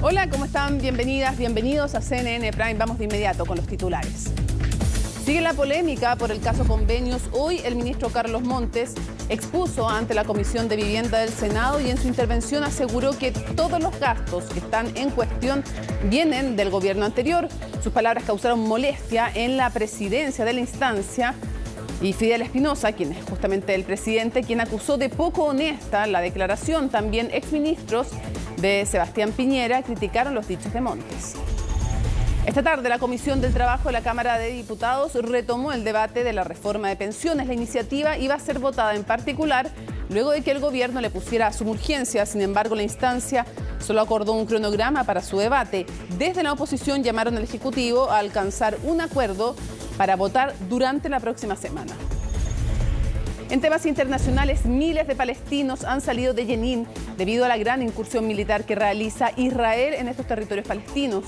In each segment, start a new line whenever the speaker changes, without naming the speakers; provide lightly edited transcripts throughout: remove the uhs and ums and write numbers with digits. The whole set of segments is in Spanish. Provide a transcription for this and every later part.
Hola, ¿cómo están? Bienvenidas, bienvenidos a CNN Prime. Vamos de inmediato con los titulares. Sigue la polémica por el caso Convenios. Hoy el ministro Carlos Montes expuso ante la Comisión de Vivienda del Senado y en su intervención aseguró que todos los gastos que están en cuestión vienen del gobierno anterior. Sus palabras causaron molestia en la presidencia de la instancia y Fidel Espinosa, quien es justamente el presidente, quien acusó de poco honesta la declaración. También exministros de Sebastián Piñera criticaron los dichos de Montes. Esta tarde la Comisión del Trabajo de la Cámara de Diputados retomó el debate de la reforma de pensiones. La iniciativa iba a ser votada en particular luego de que el gobierno le pusiera suma urgencia. Sin embargo, la instancia solo acordó un cronograma para su debate. Desde la oposición llamaron al Ejecutivo a alcanzar un acuerdo para votar durante la próxima semana. En temas internacionales, miles de palestinos han salido de Jenin debido a la gran incursión militar que realiza Israel en estos territorios palestinos.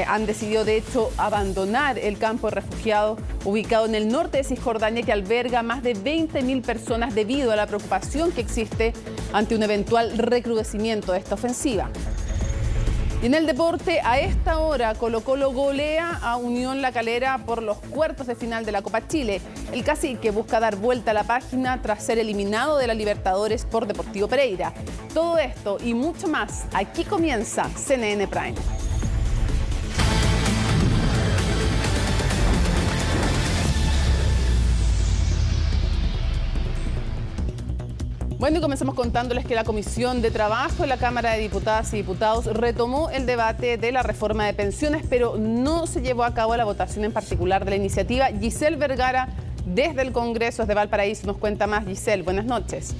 Han decidido, de hecho, abandonar el campo de refugiados ubicado en el norte de Cisjordania, que alberga más de 20.000 personas debido a la preocupación que existe ante un eventual recrudecimiento de esta ofensiva. Y en el deporte, a esta hora, Colo-Colo golea a Unión La Calera por los cuartos de final de la Copa Chile. El Cacique busca dar vuelta a la página tras ser eliminado de la Libertadores por Deportivo Pereira. Todo esto y mucho más, aquí comienza CNN Prime. Bueno, y comenzamos contándoles que la Comisión de Trabajo de la Cámara de Diputadas y Diputados retomó el debate de la reforma de pensiones, pero no se llevó a cabo la votación en particular de la iniciativa. Giselle Vergara, desde el Congreso de Valparaíso, nos cuenta más. Giselle, buenas noches.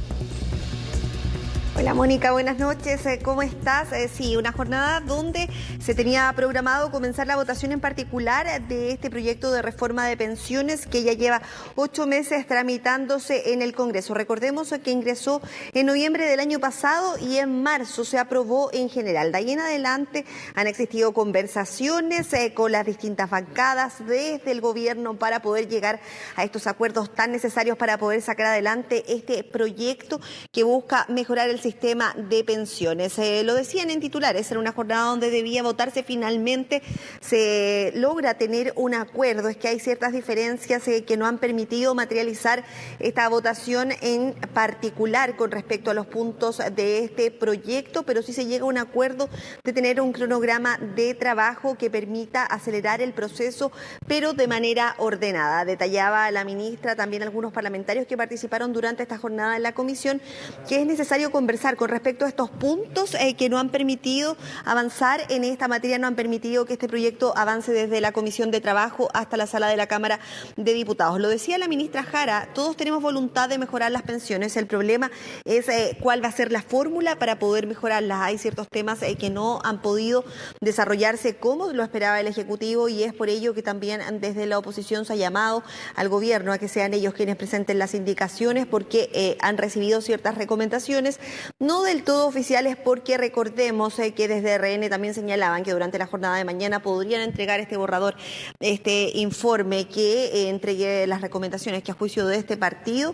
Hola Mónica, buenas noches. ¿Cómo estás? Sí, una jornada donde se tenía programado comenzar la votación en particular de este proyecto de reforma de pensiones que ya lleva 8 meses tramitándose en el Congreso. Recordemos que ingresó en noviembre del año pasado y en marzo se aprobó en general. De ahí en adelante han existido conversaciones con las distintas bancadas desde el gobierno para poder llegar a estos acuerdos tan necesarios para poder sacar adelante este proyecto que busca mejorar el sistema de pensiones. Lo decían en titulares, en una jornada donde debía votarse, finalmente se logra tener un acuerdo. Es que hay ciertas diferencias que no han permitido materializar esta votación en particular con respecto a los puntos de este proyecto, pero sí se llega a un acuerdo de tener un cronograma de trabajo que permita acelerar el proceso, pero de manera ordenada. Detallaba la ministra, también algunos parlamentarios que participaron durante esta jornada en la comisión, que es necesario conversar con respecto a estos puntos que no han permitido avanzar en esta materia, no han permitido que este proyecto avance desde la Comisión de Trabajo hasta la sala de la Cámara de Diputados. Lo decía la ministra Jara, todos tenemos voluntad de mejorar las pensiones, el problema es cuál va a ser la fórmula para poder mejorarlas. Hay ciertos temas que no han podido desarrollarse como lo esperaba el Ejecutivo y es por ello que también desde la oposición se ha llamado al gobierno a que sean ellos quienes presenten las indicaciones, porque han recibido ciertas recomendaciones no del todo oficiales, porque recordemos que desde RN también señalaban que durante la jornada de mañana podrían entregar este borrador, este informe que entregue las recomendaciones que a juicio de este partido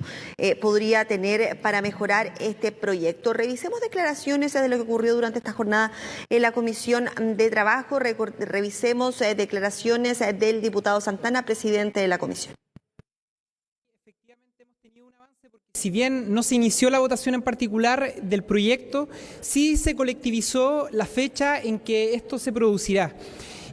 podría tener para mejorar este proyecto. Revisemos declaraciones de lo que ocurrió durante esta jornada en la Comisión de Trabajo. Revisemos declaraciones del diputado Santana, presidente de la comisión.
Si bien no se inició la votación en particular del proyecto, sí se colectivizó la fecha en que esto se producirá.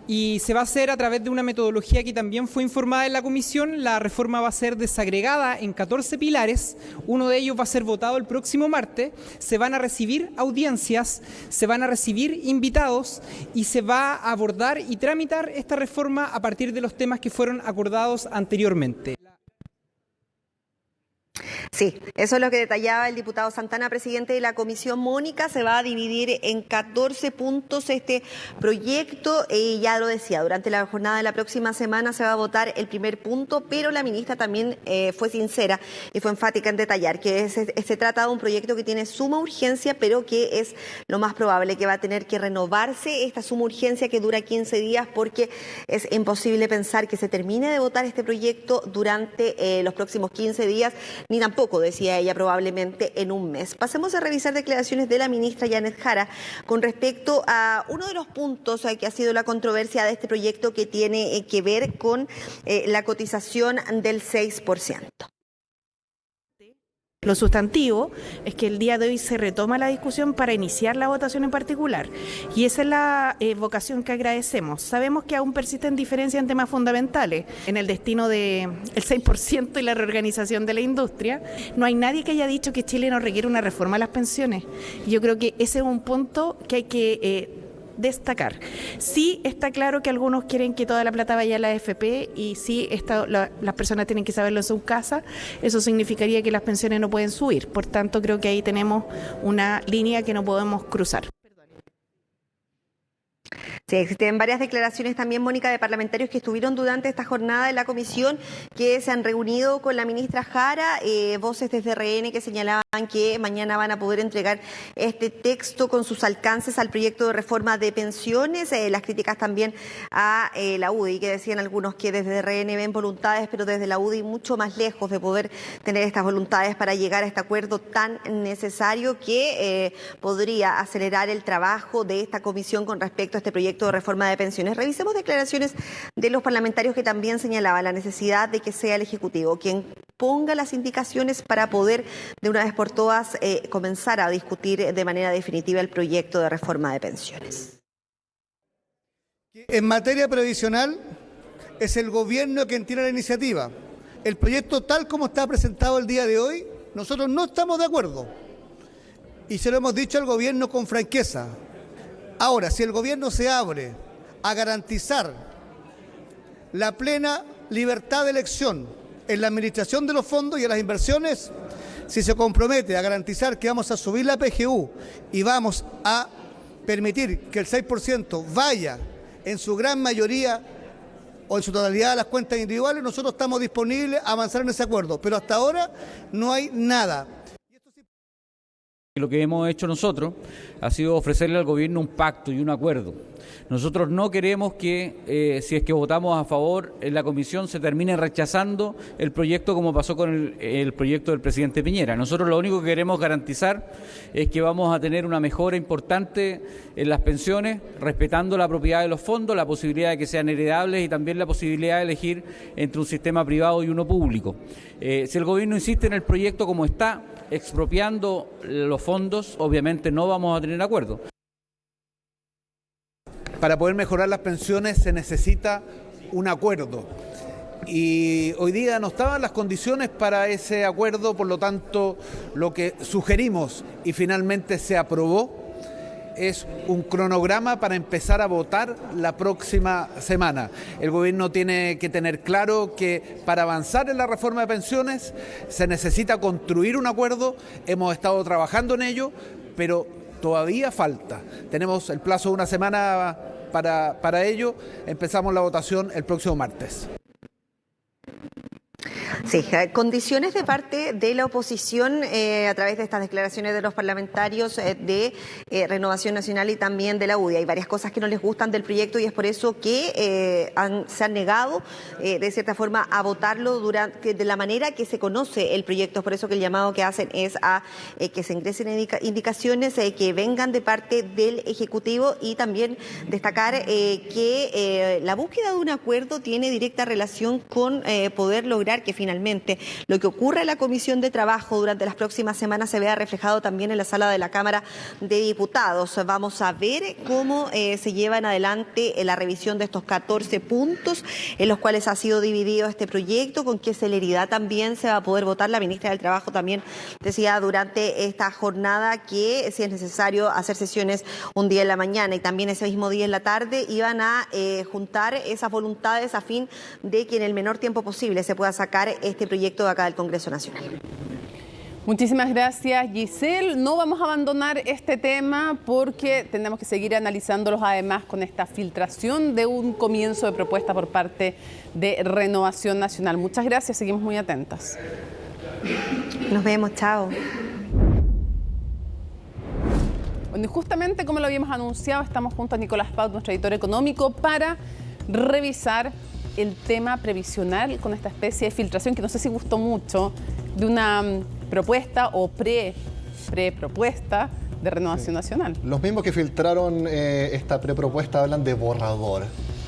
Y se va a hacer a través de una metodología que también fue informada en la comisión. La reforma va a ser desagregada en 14 pilares. Uno de ellos va a ser votado el próximo martes. Se van a recibir audiencias, se van a recibir invitados y se va a abordar y tramitar esta reforma a partir de los temas que fueron acordados anteriormente.
Sí, eso es lo que detallaba el diputado Santana, presidente de la comisión. Mónica, se va a dividir en 14 puntos este proyecto. Ya lo decía, durante la jornada de la próxima semana se va a votar el primer punto, pero la ministra también fue sincera y fue enfática en detallar que se trata de un proyecto que tiene suma urgencia, pero que es lo más probable que va a tener que renovarse esta suma urgencia, que dura 15 días, porque es imposible pensar que se termine de votar este proyecto durante los próximos 15 días, ni tampoco poco, decía ella, probablemente en un mes. Pasemos a revisar declaraciones de la ministra Yanet Jara con respecto a uno de los puntos que ha sido la controversia de este proyecto, que tiene que ver con la cotización del 6%.
Lo sustantivo es que el día de hoy se retoma la discusión para iniciar la votación en particular, y esa es la vocación que agradecemos. Sabemos que aún persisten diferencias en temas fundamentales, en el destino del 6% y la reorganización de la industria. No hay nadie que haya dicho que Chile no requiere una reforma a las pensiones. Yo creo que ese es un punto que hay que destacar. Sí está claro que algunos quieren que toda la plata vaya a la AFP, y sí las personas tienen que saberlo en sus casas. Eso significaría que las pensiones no pueden subir. Por tanto, creo que ahí tenemos una línea que no podemos cruzar.
Sí, existen varias declaraciones también, Mónica, de parlamentarios que estuvieron durante esta jornada de la comisión, que se han reunido con la ministra Jara, voces desde RN que señalaban que mañana van a poder entregar este texto con sus alcances al proyecto de reforma de pensiones. Las críticas también a la UDI, que decían algunos que desde RN ven voluntades, pero desde la UDI mucho más lejos de poder tener estas voluntades para llegar a este acuerdo tan necesario que podría acelerar el trabajo de esta comisión con respecto a este proyecto de reforma de pensiones. Revisemos declaraciones de los parlamentarios que también señalaban la necesidad de que sea el Ejecutivo quien ponga las indicaciones para poder de una vez por todas comenzar a discutir de manera definitiva el proyecto de reforma de pensiones.
En materia previsional es el gobierno quien tiene la iniciativa. El proyecto tal como está presentado el día de hoy, nosotros no estamos de acuerdo y se lo hemos dicho al gobierno con franqueza. Ahora, si el gobierno se abre a garantizar la plena libertad de elección en la administración de los fondos y en las inversiones, si se compromete a garantizar que vamos a subir la PGU y vamos a permitir que el 6% vaya en su gran mayoría o en su totalidad a las cuentas individuales, nosotros estamos disponibles a avanzar en ese acuerdo, pero hasta ahora no hay nada.
Lo que hemos hecho nosotros ha sido ofrecerle al gobierno un pacto y un acuerdo. Nosotros no queremos que, si es que votamos a favor en la comisión, se termine rechazando el proyecto como pasó con el proyecto del presidente Piñera. Nosotros lo único que queremos garantizar es que vamos a tener una mejora importante en las pensiones, respetando la propiedad de los fondos, la posibilidad de que sean heredables y también la posibilidad de elegir entre un sistema privado y uno público. Si el gobierno insiste en el proyecto como está, expropiando los fondos, obviamente no vamos a tener acuerdo.
Para poder mejorar las pensiones se necesita un acuerdo y hoy día no estaban las condiciones para ese acuerdo, por lo tanto lo que sugerimos y finalmente se aprobó es un cronograma para empezar a votar la próxima semana. El gobierno tiene que tener claro que para avanzar en la reforma de pensiones se necesita construir un acuerdo. Hemos estado trabajando en ello, pero todavía falta. Tenemos el plazo de una semana para ello. Empezamos la votación el próximo martes.
Sí, condiciones de parte de la oposición a través de estas declaraciones de los parlamentarios de Renovación Nacional y también de la UDI. Hay varias cosas que no les gustan del proyecto y es por eso que se han negado de cierta forma a votarlo de la manera que se conoce el proyecto. Es por eso que el llamado que hacen es a que se ingresen indicaciones que vengan de parte del Ejecutivo y también destacar que la búsqueda de un acuerdo tiene directa relación con poder lograr que finalmente lo que ocurra en la Comisión de Trabajo durante las próximas semanas se vea reflejado también en la sala de la Cámara de Diputados. Vamos a ver cómo se llevan adelante la revisión de estos 14 puntos en los cuales ha sido dividido este proyecto, con qué celeridad también se va a poder votar. La ministra del Trabajo también decía durante esta jornada que si es necesario hacer sesiones un día en la mañana y también ese mismo día en la tarde iban a juntar esas voluntades a fin de que en el menor tiempo posible se pueda sacar este proyecto de acá del Congreso Nacional.
Muchísimas gracias, Giselle. No vamos a abandonar este tema porque tenemos que seguir analizándolos además con esta filtración de un comienzo de propuesta por parte de Renovación Nacional. Muchas gracias, seguimos muy atentas.
Nos vemos, chao.
Bueno, y justamente como lo habíamos anunciado, estamos junto a Nicolás Paut, nuestro editor económico, para revisar el tema previsional con esta especie de filtración que no sé si gustó mucho, de una propuesta o pre-propuesta de Renovación Nacional.
Los mismos que filtraron esta prepropuesta hablan de borrador.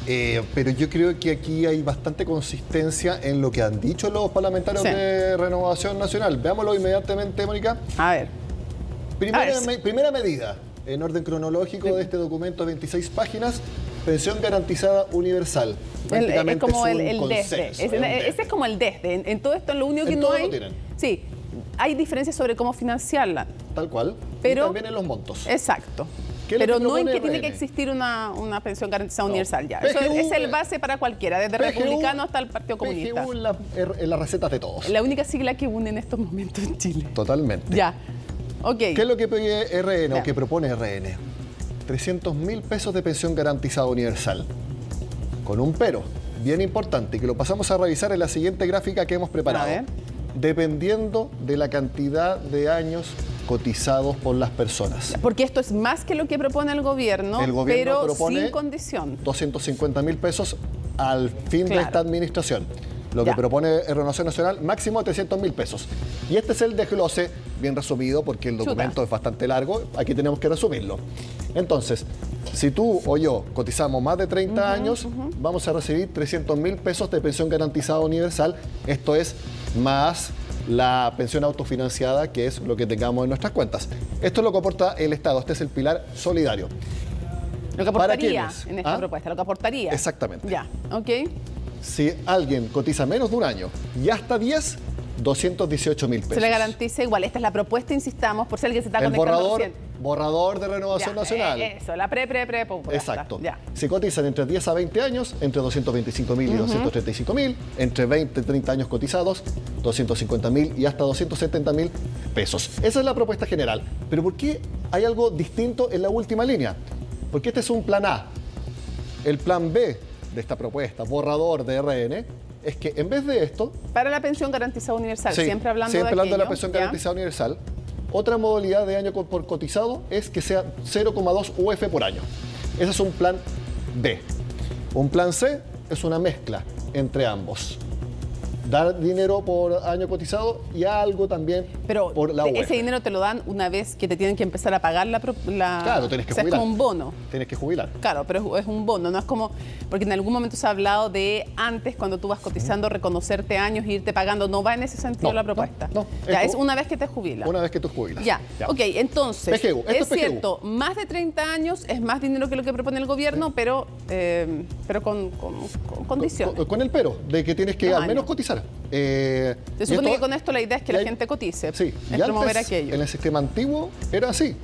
Pero yo creo que aquí hay bastante consistencia en lo que han dicho los parlamentarios de Renovación Nacional. Veámoslo inmediatamente, Mónica.
A ver.
Primera medida, en orden cronológico de este documento de 26 páginas, pensión garantizada universal.
Es como el
consenso,
desde. Ese es como el desde. En todo esto, lo único que
en
no
todo
hay...
lo tienen.
Sí, hay diferencias sobre cómo financiarla.
Tal cual.
Pero,
y también en los montos.
Exacto.
¿Qué es lo
Pero
que
no en
propone
que tiene que
RN?
existir una pensión garantizada universal ya.
PGU,
Eso es el base para cualquiera, desde
PGU,
republicano hasta el Partido Comunista.
PGU en las recetas de todos.
La única sigla que une en estos momentos en Chile.
Totalmente.
Ya. Ok.
¿Qué es lo que pide RN
Ya.
o que propone RN? 300.000 pesos de pensión garantizada universal. Con un pero bien importante, que lo pasamos a revisar en la siguiente gráfica que hemos preparado.
A ver.
Dependiendo de la cantidad de años cotizados por las personas.
Porque esto es más que lo que propone el gobierno pero
propone
sin condición.
250.000 pesos al fin de
Claro.
esta administración. Lo
Ya.
que propone Renovación Nacional, máximo 300.000 pesos. Y este es el desglose, bien resumido, porque el documento es bastante largo, aquí tenemos que resumirlo. Entonces, si tú o yo cotizamos más de 30 años, vamos a recibir 300.000 pesos de pensión garantizada universal. Esto es más la pensión autofinanciada, que es lo que tengamos en nuestras cuentas. Esto es lo que aporta el Estado, este es el pilar solidario.
Lo que
¿Para
aportaría
quiénes?
en esta
¿Ah?
propuesta, lo que aportaría.
Exactamente.
Ya, ok.
Si alguien cotiza menos de un año y hasta 10, 218.000 pesos.
Se le garantiza igual. Esta es la propuesta, insistamos, por si alguien se está
El
conectando recién.
borrador de Renovación
Ya,
Nacional.
Eso, la propuesta.
Exacto.
Ya.
Si cotizan entre 10 a 20 años, entre 225.000 y 235.000, entre 20 y 30 años cotizados, 250.000 y hasta 270.000 pesos. Esa es la propuesta general. Pero ¿por qué hay algo distinto en la última línea? Porque este es un plan A. El plan B de esta propuesta, borrador de RN, es que en vez de esto...
Para la pensión garantizada universal,
Sí,
siempre hablando
siempre
de
hablando de la
aquello,
pensión
¿ya?
garantizada universal. Otra modalidad de año por cotizado es que sea 0,2 UF por año. Ese es un plan B. Un plan C es una mezcla entre ambos. Dar dinero por año cotizado y algo también
Pero
por la UF.
ese dinero te lo dan una vez que te tienen que empezar a pagar la...
Claro, tienes que
o sea,
jubilar.
es como un bono.
Tienes que jubilar.
Claro, pero es un bono, no es como... Porque en algún momento se ha hablado de antes, cuando tú vas cotizando, reconocerte años e irte pagando. No va en ese sentido
No,
la propuesta.
no.
Ya,
Esto-
es una vez que te jubilas.
Una vez que tú jubilas.
Ya, ok, entonces,
PGU, esto
es
es PGU.
cierto, más de 30 años es más dinero que lo que propone el gobierno, pero con condiciones.
Con el pero, de que tienes que
Dos
al menos
años.
cotizar.
Se supone que con esto la idea es que la gente cotice,
Sí,
es
y
promover
antes,
aquello.
en el sistema antiguo era así.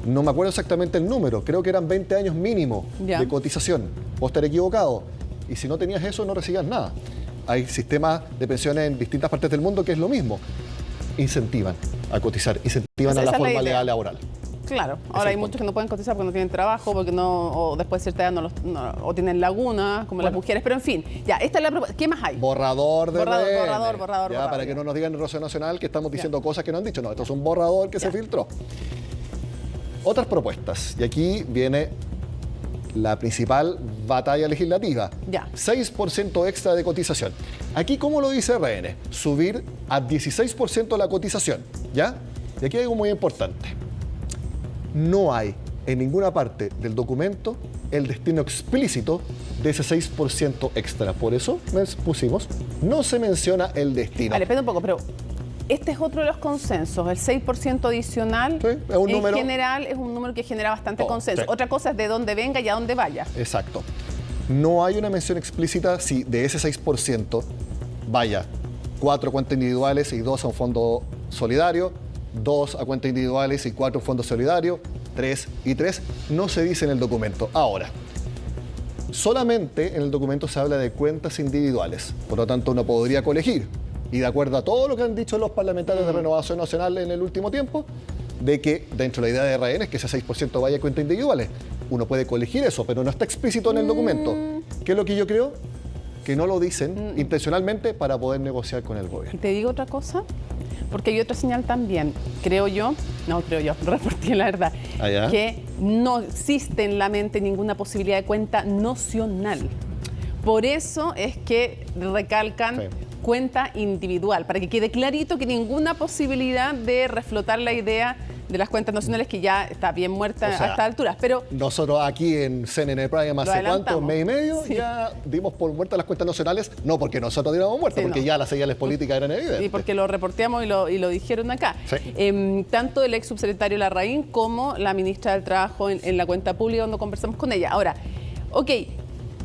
No me acuerdo exactamente el número, creo que eran 20 años mínimo
Ya.
de cotización. Puedo estar equivocado. Y si no tenías eso, no recibías nada. Hay sistemas de pensiones en distintas partes del mundo que es lo mismo. Incentivan a cotizar, incentivan
Esa
a la
es la
formalidad
idea.
laboral.
Claro, ahora hay
el
muchos que no pueden cotizar porque no tienen trabajo, porque no, o después de cierta edad o tienen laguna, como las mujeres, pero en fin, ya, esta es la propuesta. ¿Qué más hay?
Borrador de
Borrador,
RN.
borrador,
Ya,
borrador,
para que
ya.
no nos digan en Rocío Nacional que estamos diciendo cosas que no han dicho. No, esto es un borrador que se filtró. Otras propuestas. Y aquí viene la principal batalla legislativa.
Ya.
6% extra de cotización. Aquí, ¿cómo lo dice RN? Subir a 16% la cotización. ¿Ya? Y aquí hay algo muy importante. No hay en ninguna parte del documento el destino explícito de ese 6% extra. Por eso pusimos, no se menciona el destino.
Vale, espera un poco, pero este es otro de los consensos, el 6% adicional.
Sí, es un número.
En general es un número que genera bastante
Oh,
consenso.
sí.
Otra cosa es de dónde venga y a dónde vaya.
Exacto. No hay una mención explícita si de ese 6% vaya 4 a cuentas individuales y 2 a un fondo solidario, 2 a cuentas individuales y 4 a un fondo solidario, 3 y 3. No se dice en el documento. Ahora, solamente en el documento se habla de cuentas individuales. Por lo tanto, uno podría colegir. Y de acuerdo a todo lo que han dicho los parlamentarios de Renovación Nacional en el último tiempo, de que dentro de la idea de RN es que ese 6% vaya a cuentas individuales. Uno puede colegir eso, pero no está explícito en el documento. ¿Qué es lo que yo creo? Que no lo dicen intencionalmente para poder negociar con el
Y
gobierno.
te digo otra cosa, porque hay otra señal también, creo yo, reporté la verdad,
¿Ah, ya?
que no existe en la mente ninguna posibilidad de cuenta nocional. Por eso es que recalcan
Sí.
cuenta individual, para que quede clarito que ninguna posibilidad de reflotar la idea de las cuentas nacionales, que ya está bien muerta, o sea, a estas alturas. Pero
nosotros aquí en CNN Prime hace cuánto, mes y medio, sí, ya dimos por muertas las cuentas nacionales, no porque nosotros diéramos muertas, sí, porque no, ya las señales políticas eran evidentes.
Y porque lo reporteamos y lo dijeron acá. Sí. Tanto el ex subsecretario Larraín como la ministra del Trabajo en la cuenta pública, cuando conversamos con ella. Ahora, ok,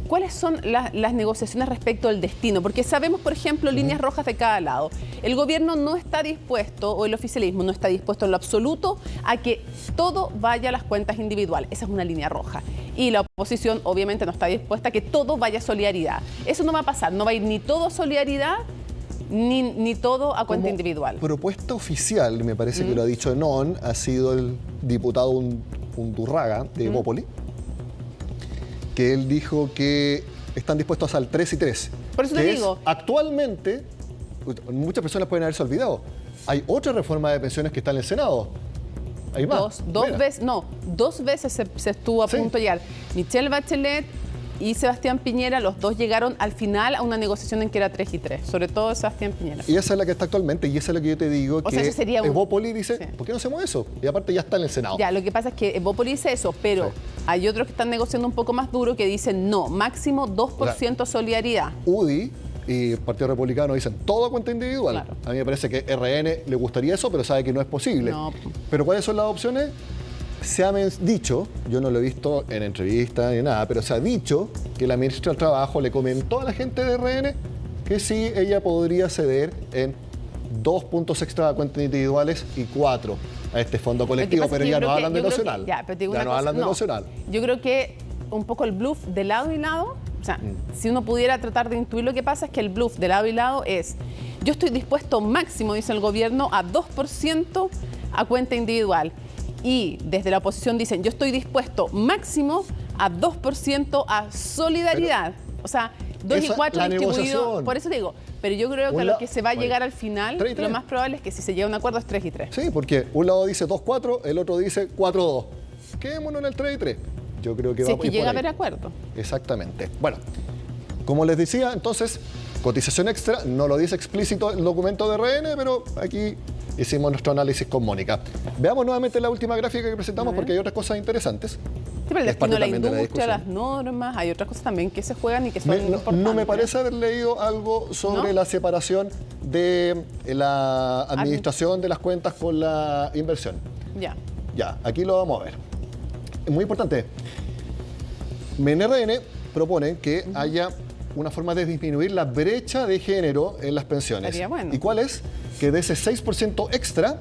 ¿cuáles son las negociaciones respecto al destino? Porque sabemos, por ejemplo, líneas rojas de cada lado. El gobierno no está dispuesto, o el oficialismo no está dispuesto en lo absoluto, a que todo vaya a las cuentas individuales. Esa es una línea roja. Y la oposición, obviamente, no está dispuesta a que todo vaya a solidaridad. Eso no va a pasar. No va a ir ni todo a solidaridad, ni todo a cuenta individual.
Propuesta oficial, me parece que lo ha dicho Non, ha sido el diputado Undurraga de Evópoli, que él dijo que están dispuestos al 3 y 3.
Por eso te digo.
Actualmente, muchas personas pueden haberse olvidado, hay otra reforma de pensiones que está en el Senado. Hay más.
Dos veces se estuvo a punto de llegar. Michelle Bachelet y Sebastián Piñera, los dos llegaron al final a una negociación en que era 3 y 3, sobre todo Sebastián Piñera.
Y esa es la que está actualmente, y esa es la que yo te digo,
o sea, eso sería
Evópoli dice, sí, ¿por qué no hacemos eso? Y aparte ya está en el Senado.
Ya, lo que pasa es que Evópoli dice eso, pero sí, hay otros que están negociando un poco más duro que dicen no, máximo 2% solidaridad.
UDI y Partido Republicano dicen todo a cuenta individual. Claro. A mí me parece que RN le gustaría eso, pero sabe que no es posible. No. Pero ¿cuáles son las opciones? Se ha dicho, yo no lo he visto en entrevistas ni nada, pero se ha dicho que la ministra del Trabajo le comentó a la gente de RN que sí, ella podría ceder en 2 puntos extra a cuentas individuales y 4 a este fondo colectivo, pero ya no hablan de nacional. Ya no hablan de nacional.
Yo creo que un poco el bluff de lado y lado, o sea, si uno pudiera tratar de intuir lo que pasa, es que el bluff de lado y lado es, yo estoy dispuesto máximo, dice el gobierno, a 2% a cuenta individual. Y desde la oposición dicen, yo estoy dispuesto máximo a 2% a solidaridad. Pero, o sea, 2 y 4 distribuidos. Por eso digo, pero yo creo que a lo que se va a llegar al final, 3 y 3. Lo más probable es que si se llega a un acuerdo es 3 y 3.
Sí, porque un lado dice 2-4, el otro dice 4-2. Quedémonos en el 3 y 3. Yo creo que
si es que llega a haber acuerdo.
Exactamente. Bueno, como les decía, entonces, cotización extra, no lo dice explícito el documento de RN, pero aquí hicimos nuestro análisis con Mónica. Veamos nuevamente la última gráfica que presentamos porque hay otras cosas interesantes.
Sí, pero el destino de la industria, las normas, hay otras cosas también que se juegan y que son importantes.
No me parece haber leído algo sobre la separación de la administración de las cuentas con la inversión. Ya, aquí lo vamos a ver. Es muy importante. En RN proponen que haya una forma de disminuir la brecha de género en las pensiones. Bueno. ¿Y cuál es? Que de ese 6% extra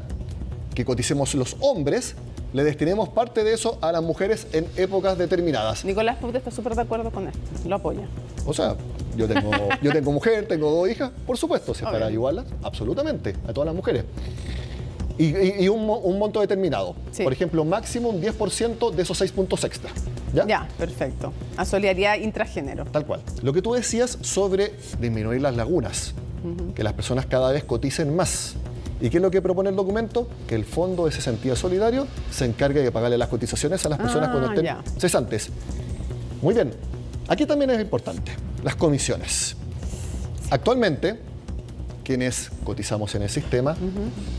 que coticemos los hombres, le destinemos parte de eso a las mujeres en épocas determinadas.
Nicolás Pute está súper de acuerdo con esto, lo apoya.
O sea, yo tengo mujer, tengo 2 hijas, por supuesto, si es para ayudarlas, absolutamente, a todas las mujeres. Y un monto determinado. Sí. Por ejemplo, máximo un 10% de esos 6 puntos extra.
Ya, perfecto. A solidaridad intragénero.
Tal cual. Lo que tú decías sobre disminuir las lagunas, que las personas cada vez coticen más. ¿Y qué es lo que propone el documento? Que el Fondo de Cesantía Solidario se encargue de pagarle las cotizaciones a las personas cuando estén cesantes. Muy bien. Aquí también es importante, las comisiones. Actualmente, quienes cotizamos en el sistema,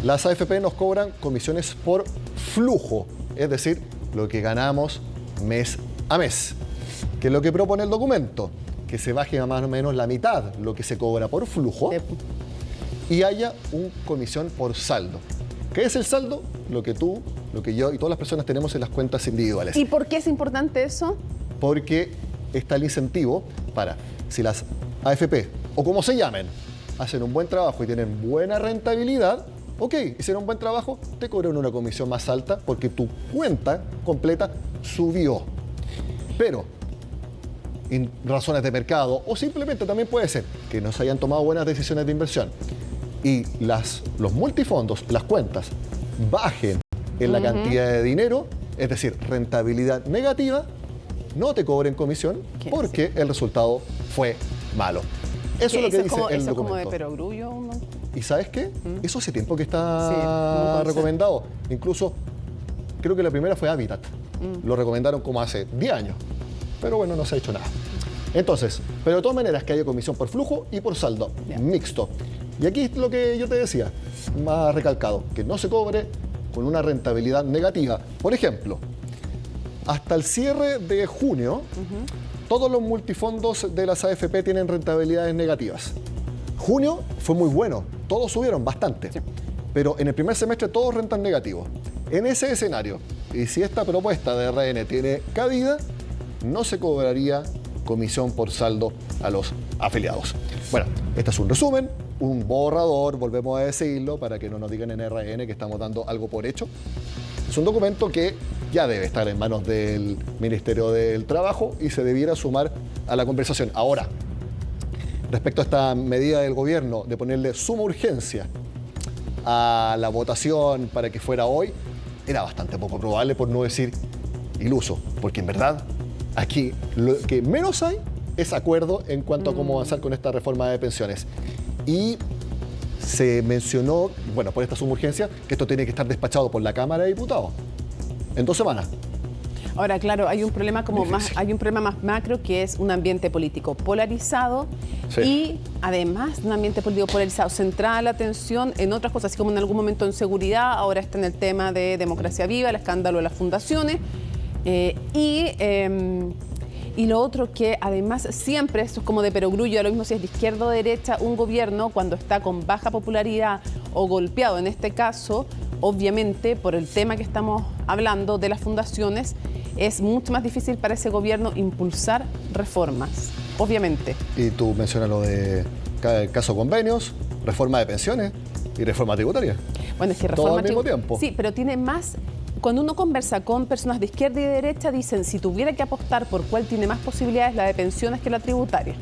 las AFP nos cobran comisiones por flujo, es decir, lo que ganamos mes a mes. ¿Qué es lo que propone el documento? Que se baje a más o menos la mitad lo que se cobra por flujo y haya una comisión por saldo. ¿Qué es el saldo? Lo que tú, lo que yo y todas las personas tenemos en las cuentas individuales.
¿Y por qué es importante eso?
Porque está el incentivo para, si las AFP, o como se llamen, hacen un buen trabajo y tienen buena rentabilidad, ok, hicieron un buen trabajo, te cobran una comisión más alta porque tu cuenta completa subió. Pero, en razones de mercado, o simplemente también puede ser que no se hayan tomado buenas decisiones de inversión y los multifondos, las cuentas, bajen en la cantidad de dinero, es decir, rentabilidad negativa, no te cobren comisión porque el resultado fue malo. Eso es lo que dice el documento.
Como de perogrullo.
¿Y sabes qué? Eso hace tiempo que está recomendado. Incluso, creo que la primera fue Habitat. Lo recomendaron como hace 10 años. Pero bueno, no se ha hecho nada. Entonces, pero de todas maneras que haya comisión por flujo y por saldo, mixto. Y aquí es lo que yo te decía, más recalcado, que no se cobre con una rentabilidad negativa. Por ejemplo, hasta el cierre de junio, todos los multifondos de las AFP tienen rentabilidades negativas. Junio fue muy bueno, todos subieron bastante, pero en el primer semestre todos rentan negativos. En ese escenario, y si esta propuesta de RN tiene cabida, no se cobraría comisión por saldo a los afiliados. Bueno, este es un resumen, un borrador, volvemos a decirlo, para que no nos digan en RN que estamos dando algo por hecho. Es un documento que ya debe estar en manos del Ministerio del Trabajo y se debiera sumar a la conversación. Ahora, respecto a esta medida del gobierno de ponerle suma urgencia a la votación para que fuera hoy, era bastante poco probable, por no decir iluso, porque en verdad aquí lo que menos hay es acuerdo en cuanto a cómo avanzar con esta reforma de pensiones. Y se mencionó, bueno, por esta suma urgencia, que esto tiene que estar despachado por la Cámara de Diputados en 2 semanas.
Ahora, claro, hay un problema más macro, que es un ambiente político polarizado y además un ambiente político polarizado, centrada la atención en otras cosas, así como en algún momento en seguridad, ahora está en el tema de Democracia Viva, el escándalo de las fundaciones y lo otro que además siempre, esto es como de perogrullo, lo mismo si es de izquierda o derecha, un gobierno cuando está con baja popularidad o golpeado en este caso, obviamente por el tema que estamos hablando de las fundaciones, es mucho más difícil para ese gobierno impulsar reformas, obviamente.
Y tú mencionas lo de caso convenios, reforma de pensiones y reforma tributaria.
Bueno, es que reforma
todo al mismo tiempo.
Sí, pero tiene más. Cuando uno conversa con personas de izquierda y de derecha, dicen si tuviera que apostar por cuál tiene más posibilidades, la de pensiones que la tributaria.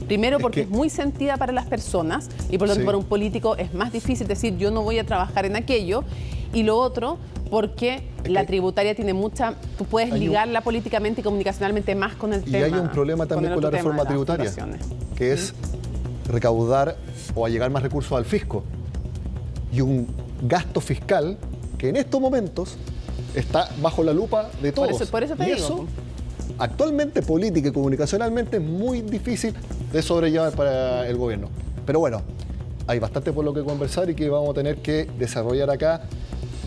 Primero porque es muy sentida para las personas y por lo tanto para un político es más difícil decir yo no voy a trabajar en aquello. Y lo otro porque la tributaria tiene mucha, tú puedes ligarla políticamente y comunicacionalmente más con el tema.
Y hay un problema también con la reforma tributaria, que es recaudar o allegar más recursos al fisco. Y un gasto fiscal que en estos momentos está bajo la lupa de todos.
Por eso te digo.
Eso, actualmente, política y comunicacionalmente, es muy difícil de sobrellevar para el gobierno. Pero bueno, hay bastante por lo que conversar y que vamos a tener que desarrollar acá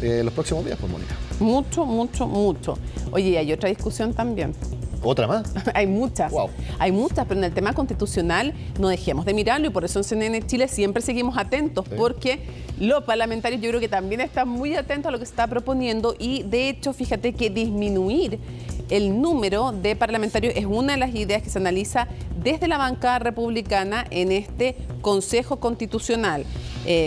los próximos días, pues, Mónica.
Mucho. Oye, hay otra discusión también.
¿Otra más?
Hay muchas.
Wow.
Hay muchas, pero en el tema constitucional no dejemos de mirarlo y por eso en CNN Chile siempre seguimos atentos, porque los parlamentarios yo creo que también están muy atentos a lo que se está proponiendo y de hecho, fíjate que disminuir el número de parlamentarios es una de las ideas que se analiza desde la bancada republicana en este Consejo Constitucional.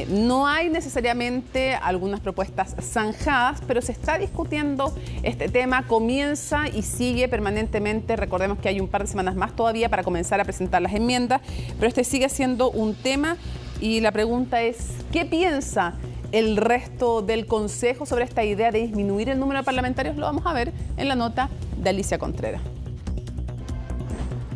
No hay necesariamente algunas propuestas zanjadas, pero se está discutiendo este tema, comienza y sigue permanentemente. Recordemos que hay un par de semanas más todavía para comenzar a presentar las enmiendas, pero este sigue siendo un tema y la pregunta es, ¿qué piensa el resto del Consejo sobre esta idea de disminuir el número de parlamentarios? Lo vamos a ver en la nota de Alicia Contreras.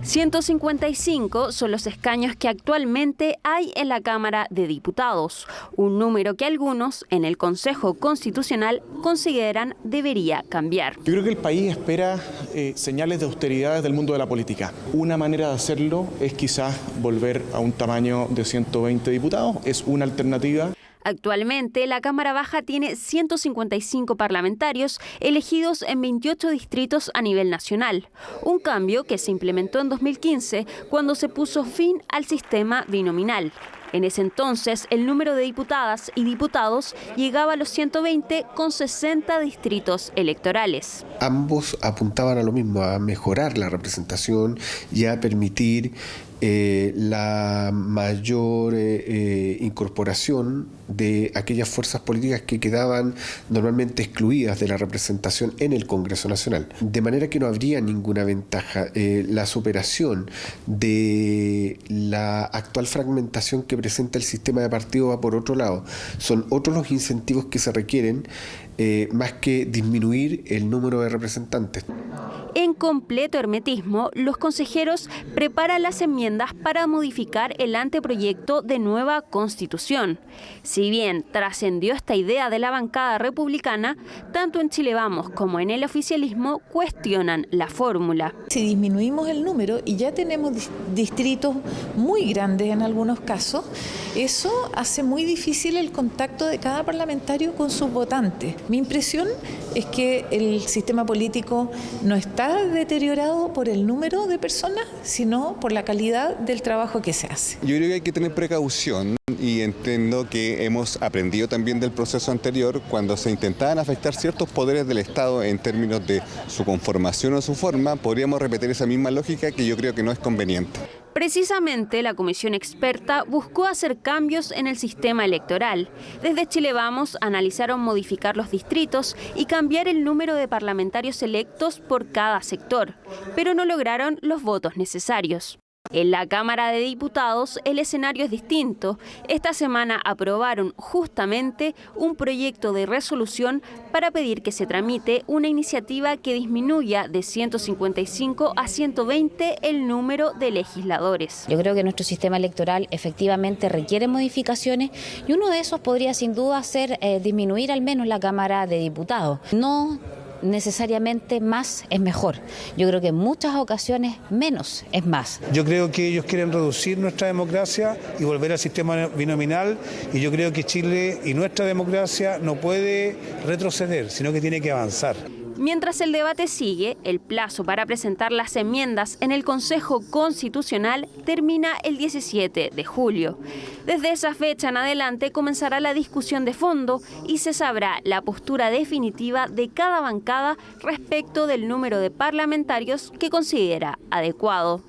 155 son los escaños que actualmente hay en la Cámara de Diputados, un número que algunos en el Consejo Constitucional consideran debería cambiar.
Yo creo que el país espera señales de austeridad del mundo de la política. Una manera de hacerlo es quizás volver a un tamaño de 120 diputados, es una alternativa.
Actualmente, la Cámara Baja tiene 155 parlamentarios elegidos en 28 distritos a nivel nacional, un cambio que se implementó en 2015 cuando se puso fin al sistema binominal. En ese entonces, el número de diputadas y diputados llegaba a los 120 con 60 distritos electorales.
Ambos apuntaban a lo mismo, a mejorar la representación y a permitir la mayor incorporación de aquellas fuerzas políticas que quedaban normalmente excluidas de la representación en el Congreso Nacional. De manera que no habría ninguna ventaja. La superación de la actual fragmentación que presenta el sistema de partido va por otro lado. Son otros los incentivos que se requieren, más que disminuir el número de representantes.
En completo hermetismo, los consejeros preparan las enmiendas para modificar el anteproyecto de nueva Constitución. Si bien trascendió esta idea de la bancada republicana, tanto en Chile Vamos como en el oficialismo cuestionan la fórmula.
Si disminuimos el número y ya tenemos distritos muy grandes en algunos casos, eso hace muy difícil el contacto de cada parlamentario con sus votantes. Mi impresión es que el sistema político no está deteriorado por el número de personas, sino por la calidad del trabajo que se hace.
Yo creo que hay que tener precaución y entiendo que hemos aprendido también del proceso anterior cuando se intentaban afectar ciertos poderes del Estado en términos de su conformación o su forma, podríamos repetir esa misma lógica que yo creo que no es conveniente.
Precisamente, la comisión experta buscó hacer cambios en el sistema electoral. Desde Chile Vamos analizaron modificar los distritos y cambiar el número de parlamentarios electos por cada sector, pero no lograron los votos necesarios. En la Cámara de Diputados el escenario es distinto. Esta semana aprobaron justamente un proyecto de resolución para pedir que se tramite una iniciativa que disminuya de 155 a 120 el número de legisladores.
Yo creo que nuestro sistema electoral efectivamente requiere modificaciones y uno de esos podría sin duda ser disminuir al menos la Cámara de Diputados. No necesariamente más es mejor. Yo creo que en muchas ocasiones menos es más.
Yo creo que ellos quieren reducir nuestra democracia y volver al sistema binominal, y yo creo que Chile y nuestra democracia no puede retroceder, sino que tiene que avanzar.
Mientras el debate sigue, el plazo para presentar las enmiendas en el Consejo Constitucional termina el 17 de julio. Desde esa fecha en adelante comenzará la discusión de fondo y se sabrá la postura definitiva de cada bancada respecto del número de parlamentarios que considera adecuado.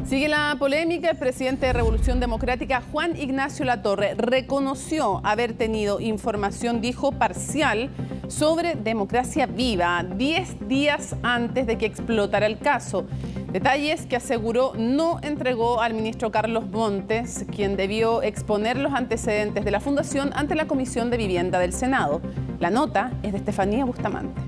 Sigue la polémica. El presidente de Revolución Democrática, Juan Ignacio Latorre, reconoció haber tenido información, dijo, parcial sobre Democracia Viva 10 días antes de que explotara el caso. Detalles que aseguró no entregó al ministro Carlos Montes, quien debió exponer los antecedentes de la fundación ante la Comisión de Vivienda del Senado. La nota es de Estefanía Bustamante.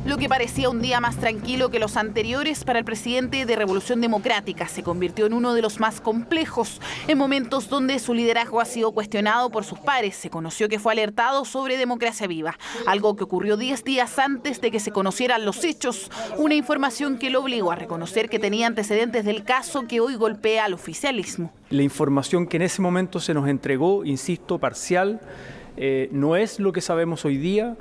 Lo que parecía un día más tranquilo que los anteriores para el presidente de Revolución Democrática se convirtió en uno de los más complejos. En momentos donde su liderazgo ha sido cuestionado por sus pares, se conoció que fue alertado sobre Democracia Viva, algo que ocurrió 10 días antes de que se conocieran los hechos. Una información que lo obligó a reconocer que tenía antecedentes del caso que hoy golpea al oficialismo.
La información que en ese momento se nos entregó, insisto, parcial, no es lo que sabemos hoy día.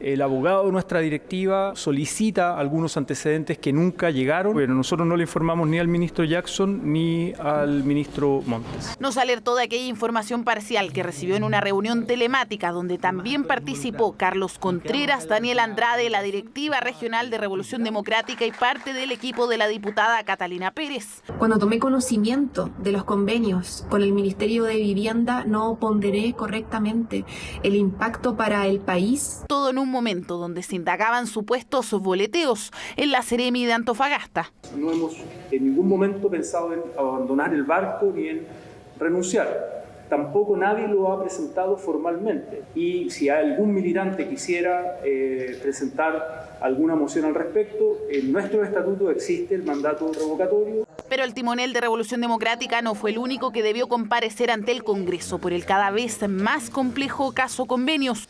El abogado de nuestra directiva solicita algunos antecedentes que nunca llegaron, pero nosotros no le informamos ni al ministro Jackson ni al ministro Montes.
Nos alertó de aquella información parcial que recibió en una reunión telemática donde también participó Carlos Contreras, Daniel Andrade, la directiva regional de Revolución Democrática y parte del equipo de la diputada Catalina Pérez.
Cuando tomé conocimiento de los convenios con el Ministerio de Vivienda, no ponderé correctamente el impacto para el país.
Todo en un momento donde se indagaban supuestos boleteos en la Seremi de Antofagasta.
No hemos en ningún momento pensado en abandonar el barco ni en renunciar. Tampoco nadie lo ha presentado formalmente. Y si algún militante quisiera presentar alguna moción al respecto, en nuestro estatuto existe el mandato revocatorio.
Pero el timonel de Revolución Democrática no fue el único que debió comparecer ante el Congreso por el cada vez más complejo caso Convenios.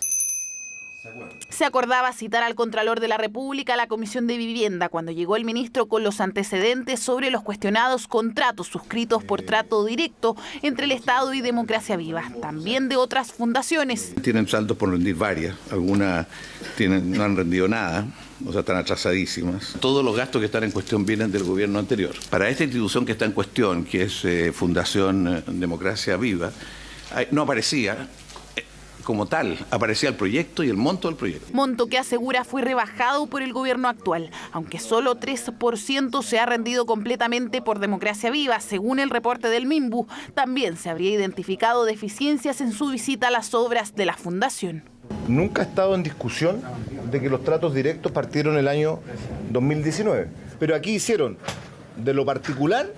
Se acordaba citar al Contralor de la República a la Comisión de Vivienda cuando llegó el ministro con los antecedentes sobre los cuestionados contratos suscritos por trato directo entre el Estado y Democracia Viva, también de otras fundaciones.
Tienen saldos por rendir varias, algunas no han rendido nada, o sea, están atrasadísimas. Todos los gastos que están en cuestión vienen del gobierno anterior. Para esta institución que está en cuestión, que es Fundación Democracia Viva, no aparecía como tal, aparecía el proyecto y el monto del proyecto.
Monto que asegura fue rebajado por el gobierno actual, aunque solo 3% se ha rendido completamente por Democracia Viva. Según el reporte del MIMBU, también se habría identificado deficiencias en su visita a las obras de la fundación.
Nunca ha estado en discusión de que los tratos directos partieron el año 2019, pero aquí hicieron de lo particular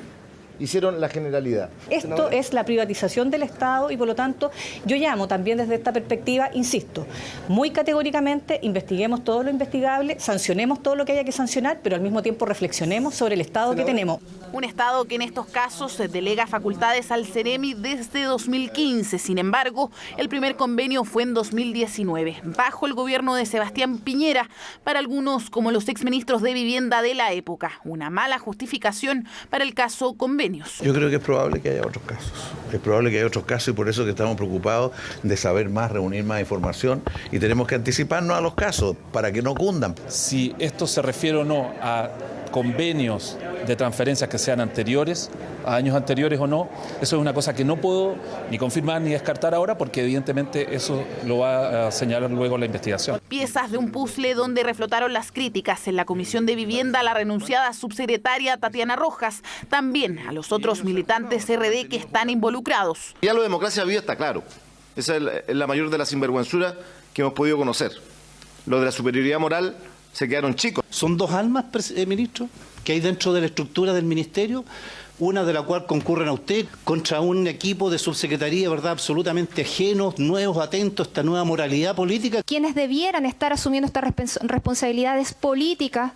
hicieron la generalidad.
Esto es la privatización del Estado y por lo tanto yo llamo también desde esta perspectiva, insisto, muy categóricamente investiguemos todo lo investigable, sancionemos todo lo que haya que sancionar, pero al mismo tiempo reflexionemos sobre el Estado que tenemos.
Un Estado que en estos casos delega facultades al Ceremi desde 2015. Sin embargo, el primer convenio fue en 2019, bajo el gobierno de Sebastián Piñera. Para algunos, como los exministros de Vivienda de la época, una mala justificación para el caso convenio.
Yo creo que es probable que haya otros casos. Es probable que haya otros casos y por eso que estamos preocupados de saber más, reunir más información y tenemos que anticiparnos a los casos para que no cundan.
Si esto se refiere o no a convenios de transferencias que sean anteriores, a años anteriores o no, eso es una cosa que no puedo ni confirmar ni descartar ahora porque evidentemente eso lo va a señalar luego la investigación.
Piezas de un puzzle donde reflotaron las críticas en la Comisión de Vivienda a la renunciada subsecretaria Tatiana Rojas, también a los otros militantes RD que están involucrados.
Ya lo de democracia viva está claro. Esa es la mayor de las sinvergüenzuras que hemos podido conocer. Lo de la superioridad moral se quedaron chicos.
Son dos almas, ministro, que hay dentro de la estructura del ministerio, una de la cual concurren a usted contra un equipo de subsecretaría, ¿verdad?, absolutamente ajenos, nuevos, atentos a esta nueva moralidad política.
Quienes debieran estar asumiendo estas responsabilidades políticas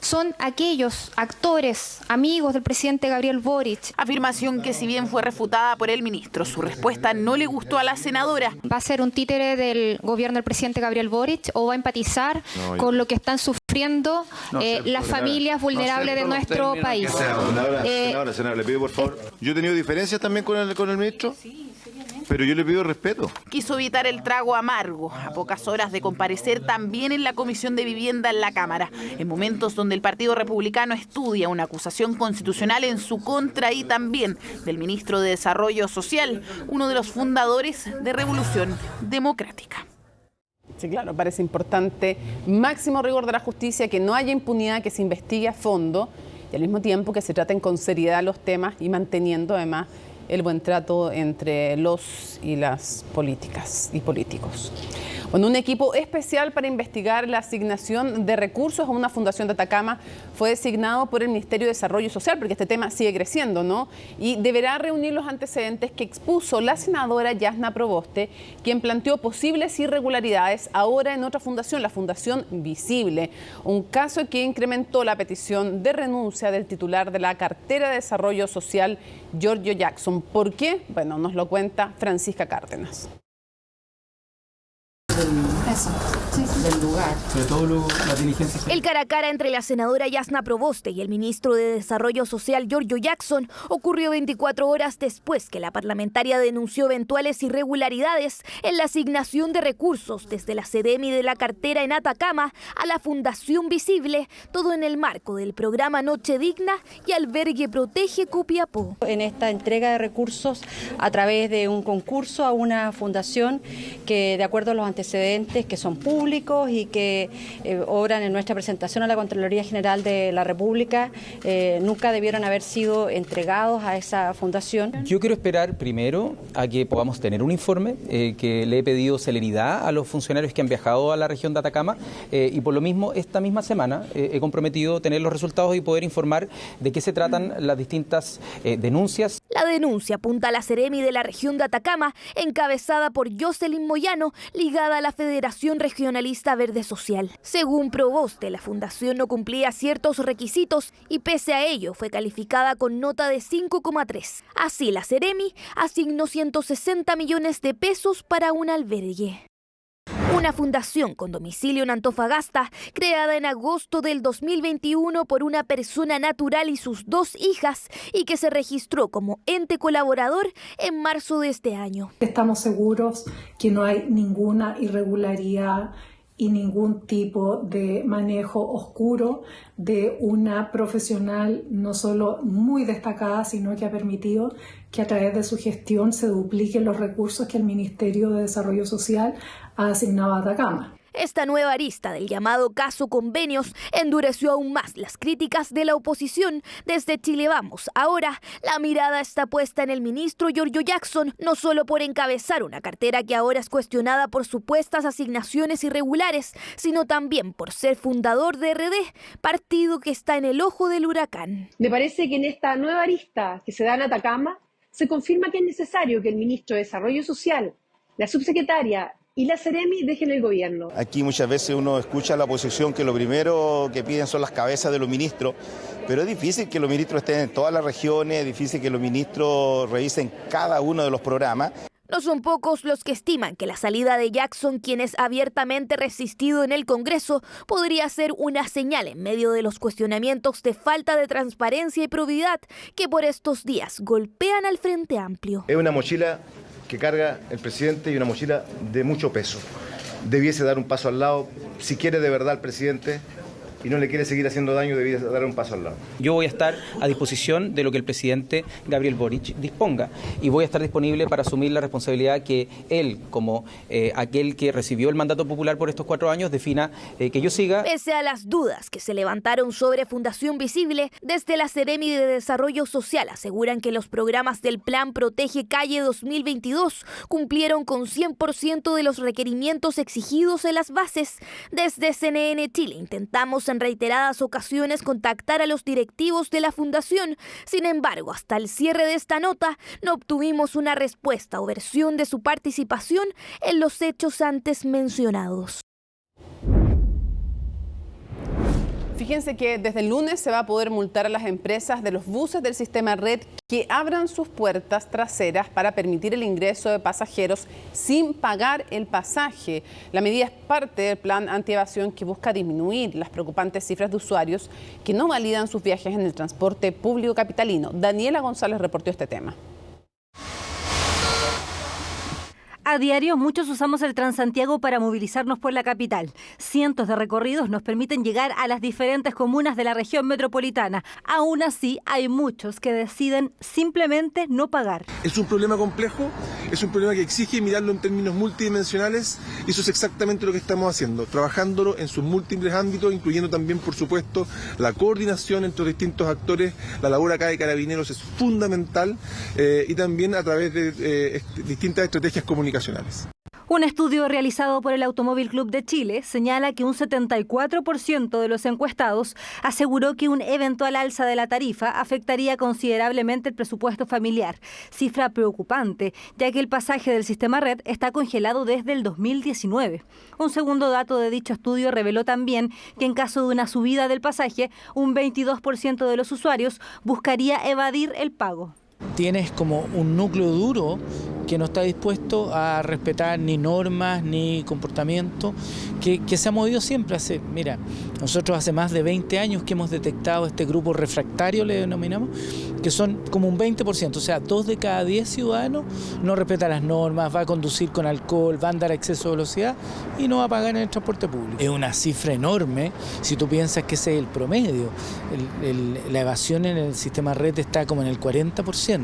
son aquellos actores, amigos del presidente Gabriel Boric.
Afirmación que si bien fue refutada por el ministro, su respuesta no le gustó a la senadora.
¿Va a ser un títere del gobierno del presidente Gabriel Boric o va a empatizar con lo que están sufriendo las familias vulnerables de nuestro país?
Senadora, le pido por favor. Yo he tenido diferencias también con el ministro, pero yo le pido respeto.
Quiso evitar el trago amargo a pocas horas de comparecer también en la Comisión de Vivienda en la Cámara, en momentos donde el Partido Republicano estudia una acusación constitucional en su contra y también del ministro de Desarrollo Social, uno de los fundadores de Revolución Democrática.
Sí, claro, parece importante máximo rigor de la justicia, que no haya impunidad, que se investigue a fondo y al mismo tiempo que se traten con seriedad los temas y manteniendo además el buen trato entre los y las políticas y políticos. Bueno, un equipo especial para investigar la asignación de recursos a una fundación de Atacama fue designado por el Ministerio de Desarrollo Social, porque este tema sigue creciendo, ¿no? Y deberá reunir los antecedentes que expuso la senadora Yasna Proboste, quien planteó posibles irregularidades ahora en otra fundación, la Fundación Visible. Un caso que incrementó la petición de renuncia del titular de la cartera de Desarrollo Social, Giorgio Jackson. ¿Por qué? Bueno, nos lo cuenta Francisca Cárdenas.
Del lugar. Sobre todo la diligencia. El cara a cara entre la senadora Yasna Proboste y el ministro de Desarrollo Social, Giorgio Jackson, ocurrió 24 horas después que la parlamentaria denunció eventuales irregularidades en la asignación de recursos desde la Ceremi de la cartera en Atacama a la Fundación Visible, todo en el marco del programa Noche Digna y Albergue Protege Copiapó.
En esta entrega de recursos a través de un concurso a una fundación que, de acuerdo a los antecedentes que son públicos y que obran en nuestra presentación a la Contraloría General de la República, nunca debieron haber sido entregados a esa fundación.
Yo quiero esperar primero a que podamos tener un informe, que le he pedido celeridad a los funcionarios que han viajado a la región de Atacama y por lo mismo esta misma semana he comprometido tener los resultados y poder informar de qué se tratan las distintas denuncias.
La denuncia apunta a la Ceremi de la región de Atacama, encabezada por Jocelyn Moyano, ligada a la Federación Regionalista Verde Social. Según Proboste, la fundación no cumplía ciertos requisitos y pese a ello fue calificada con nota de 5,3. Así la Ceremi asignó 160 millones de pesos para un albergue. Una fundación con domicilio en Antofagasta, creada en agosto del 2021 por una persona natural y sus 2 hijas y que se registró como ente colaborador en marzo de este año.
Estamos seguros que no hay ninguna irregularidad y ningún tipo de manejo oscuro de una profesional no solo muy destacada, sino que ha permitido que a través de su gestión se dupliquen los recursos que el Ministerio de Desarrollo Social ha asignado a Atacama.
Esta nueva arista del llamado caso Convenios endureció aún más las críticas de la oposición. Desde Chile Vamos, ahora la mirada está puesta en el ministro Giorgio Jackson, no solo por encabezar una cartera que ahora es cuestionada por supuestas asignaciones irregulares, sino también por ser fundador de RD, partido que está en el ojo del huracán.
Me parece que en esta nueva arista que se da en Atacama se confirma que es necesario que el ministro de Desarrollo Social, la subsecretaria y la Seremi dejen el gobierno.
Aquí muchas veces uno escucha a la oposición que lo primero que piden son las cabezas de los ministros, pero es difícil que los ministros estén en todas las regiones, es difícil que los ministros revisen cada uno de los programas.
No son pocos los que estiman que la salida de Jackson, quien es abiertamente resistido en el Congreso, podría ser una señal en medio de los cuestionamientos de falta de transparencia y probidad que por estos días golpean al Frente Amplio.
Es una mochila que carga el presidente y una mochila de mucho peso. Debiese dar un paso al lado. Si quiere de verdad el presidente y no le quiere seguir haciendo daño, debiese dar un paso al lado.
Yo voy a estar a disposición de lo que el presidente Gabriel Boric disponga y voy a estar disponible para asumir la responsabilidad que él, como aquel que recibió el mandato popular por estos 4 años, defina que yo siga.
Pese a las dudas que se levantaron sobre Fundación Visible, desde la Seremi de Desarrollo Social aseguran que los programas del Plan Protege Calle 2022 cumplieron con 100% de los requerimientos exigidos en las bases. Desde CNN Chile intentamos en reiteradas ocasiones contactar a los directivos de la fundación. Sin embargo, hasta el cierre de esta nota no obtuvimos una respuesta o versión de su participación en los hechos antes mencionados.
Fíjense que desde el lunes se va a poder multar a las empresas de los buses del sistema Red que abran sus puertas traseras para permitir el ingreso de pasajeros sin pagar el pasaje. La medida es parte del plan antievasión que busca disminuir las preocupantes cifras de usuarios que no validan sus viajes en el transporte público capitalino. Daniela González reportó este tema.
A diario, muchos usamos el Transantiago para movilizarnos por la capital. Cientos de recorridos nos permiten llegar a las diferentes comunas de la región metropolitana. Aún así, hay muchos que deciden simplemente no pagar.
Es un problema complejo, es un problema que exige mirarlo en términos multidimensionales y eso es exactamente lo que estamos haciendo, trabajándolo en sus múltiples ámbitos, incluyendo también, por supuesto, la coordinación entre los distintos actores. La labor acá de Carabineros es fundamental y también a través de distintas estrategias comunicacionales.
Un estudio realizado por el Automóvil Club de Chile señala que un 74% de los encuestados aseguró que un eventual alza de la tarifa afectaría considerablemente el presupuesto familiar. Cifra preocupante, ya que el pasaje del sistema Red está congelado desde el 2019. Un segundo dato de dicho estudio reveló también que en caso de una subida del pasaje, un 22% de los usuarios buscaría evadir el pago.
Tienes como un núcleo duro que no está dispuesto a respetar ni normas ni comportamiento que se ha movido siempre. Nosotros hace más de 20 años que hemos detectado este grupo refractario, le denominamos, que son como un 20%, o sea, 2 de cada 10 ciudadanos no respeta las normas, va a conducir con alcohol, va a andar a exceso de velocidad y no va a pagar en el transporte público. Es una cifra enorme si tú piensas que ese es el promedio. La evasión en el sistema Red está como en el 40%.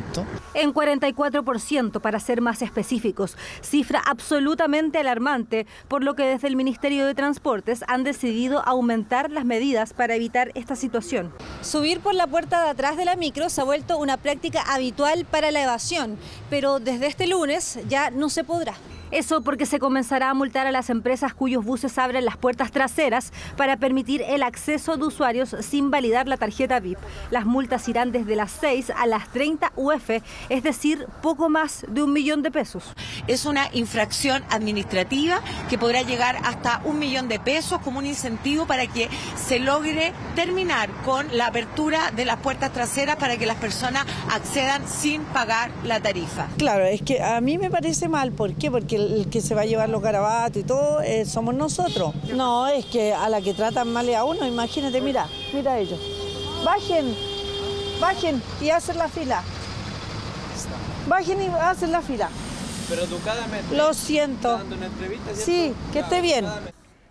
En 44%, para ser más específicos, cifra absolutamente alarmante, por lo que desde el Ministerio de Transportes han decidido aumentar las medidas para evitar esta situación.
Subir por la puerta de atrás de la micro se ha vuelto una práctica habitual para la evasión, pero desde este lunes ya no se podrá.
Eso porque se comenzará a multar a las empresas cuyos buses abren las puertas traseras para permitir el acceso de usuarios sin validar la tarjeta VIP. Las multas irán desde las 6 a las 30 UF, es decir, poco más de 1 millón de pesos.
Es una infracción administrativa que podrá llegar hasta 1 millón de pesos como un incentivo para que se logre terminar con la apertura de las puertas traseras para que las personas accedan sin pagar la tarifa.
Claro, es que a mí me parece mal. ¿Por qué? Porque el que se va a llevar los garabatos y todo somos nosotros. No, es que a la que tratan mal a uno, imagínate, mira ellos. Bajen y hacen la fila. Bajen y hacen la fila.
Pero tú cada mes.
Lo siento.
Dando una entrevista, ¿cierto?
Sí, que esté bien.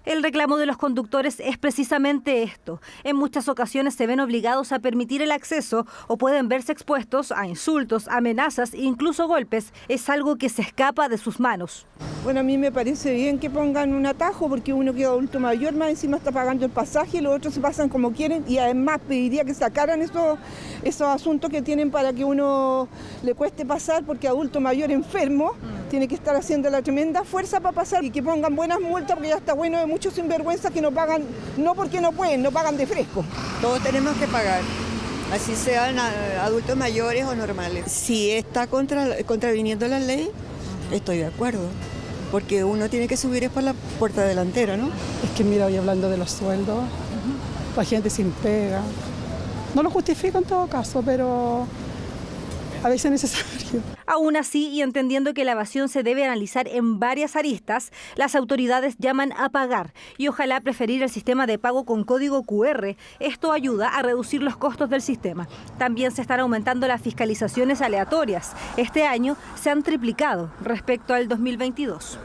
El reclamo de los conductores es precisamente esto. En muchas ocasiones se ven obligados a permitir el acceso o pueden verse expuestos a insultos, amenazas e incluso golpes. Es algo que se escapa de sus manos.
Bueno, a mí me parece bien que pongan un atajo porque uno que es adulto mayor, más encima está pagando el pasaje, los otros se pasan como quieren y además pediría que sacaran esos asuntos que tienen para que uno le cueste pasar porque adulto mayor enfermo tiene que estar haciendo la tremenda fuerza para pasar y que pongan buenas multas porque ya está bueno de muchos sinvergüenzas que no pagan, no porque no pueden, no pagan de fresco.
Todos tenemos que pagar. Así sean adultos mayores o normales. Si está contraviniendo la ley, estoy de acuerdo. Porque uno tiene que subir es por la puerta delantera, ¿no?
Es que mira, hoy hablando de los sueldos, la gente sin pega. No lo justifico en todo caso, pero a veces es necesario.
Aún así, y entendiendo que la evasión se debe analizar en varias aristas, las autoridades llaman a pagar y ojalá preferir el sistema de pago con código QR. Esto ayuda a reducir los costos del sistema. También se están aumentando las fiscalizaciones aleatorias. Este año se han triplicado respecto al 2022.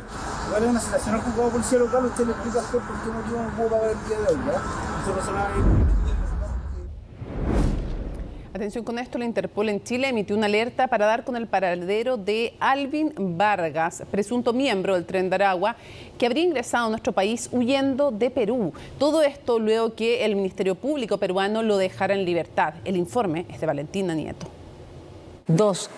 Igual es una situación al juzgado de policía local, usted le explica a usted por qué motivo no pudo pagar el día de hoy, ¿verdad? Nosotros
Atención con esto, la Interpol en Chile emitió una alerta para dar con el paradero de Alvin Vargas, presunto miembro del Tren de Aragua, que habría ingresado a nuestro país huyendo de Perú. Todo esto luego que el Ministerio Público peruano lo dejara en libertad. El informe es de Valentina Nieto.
2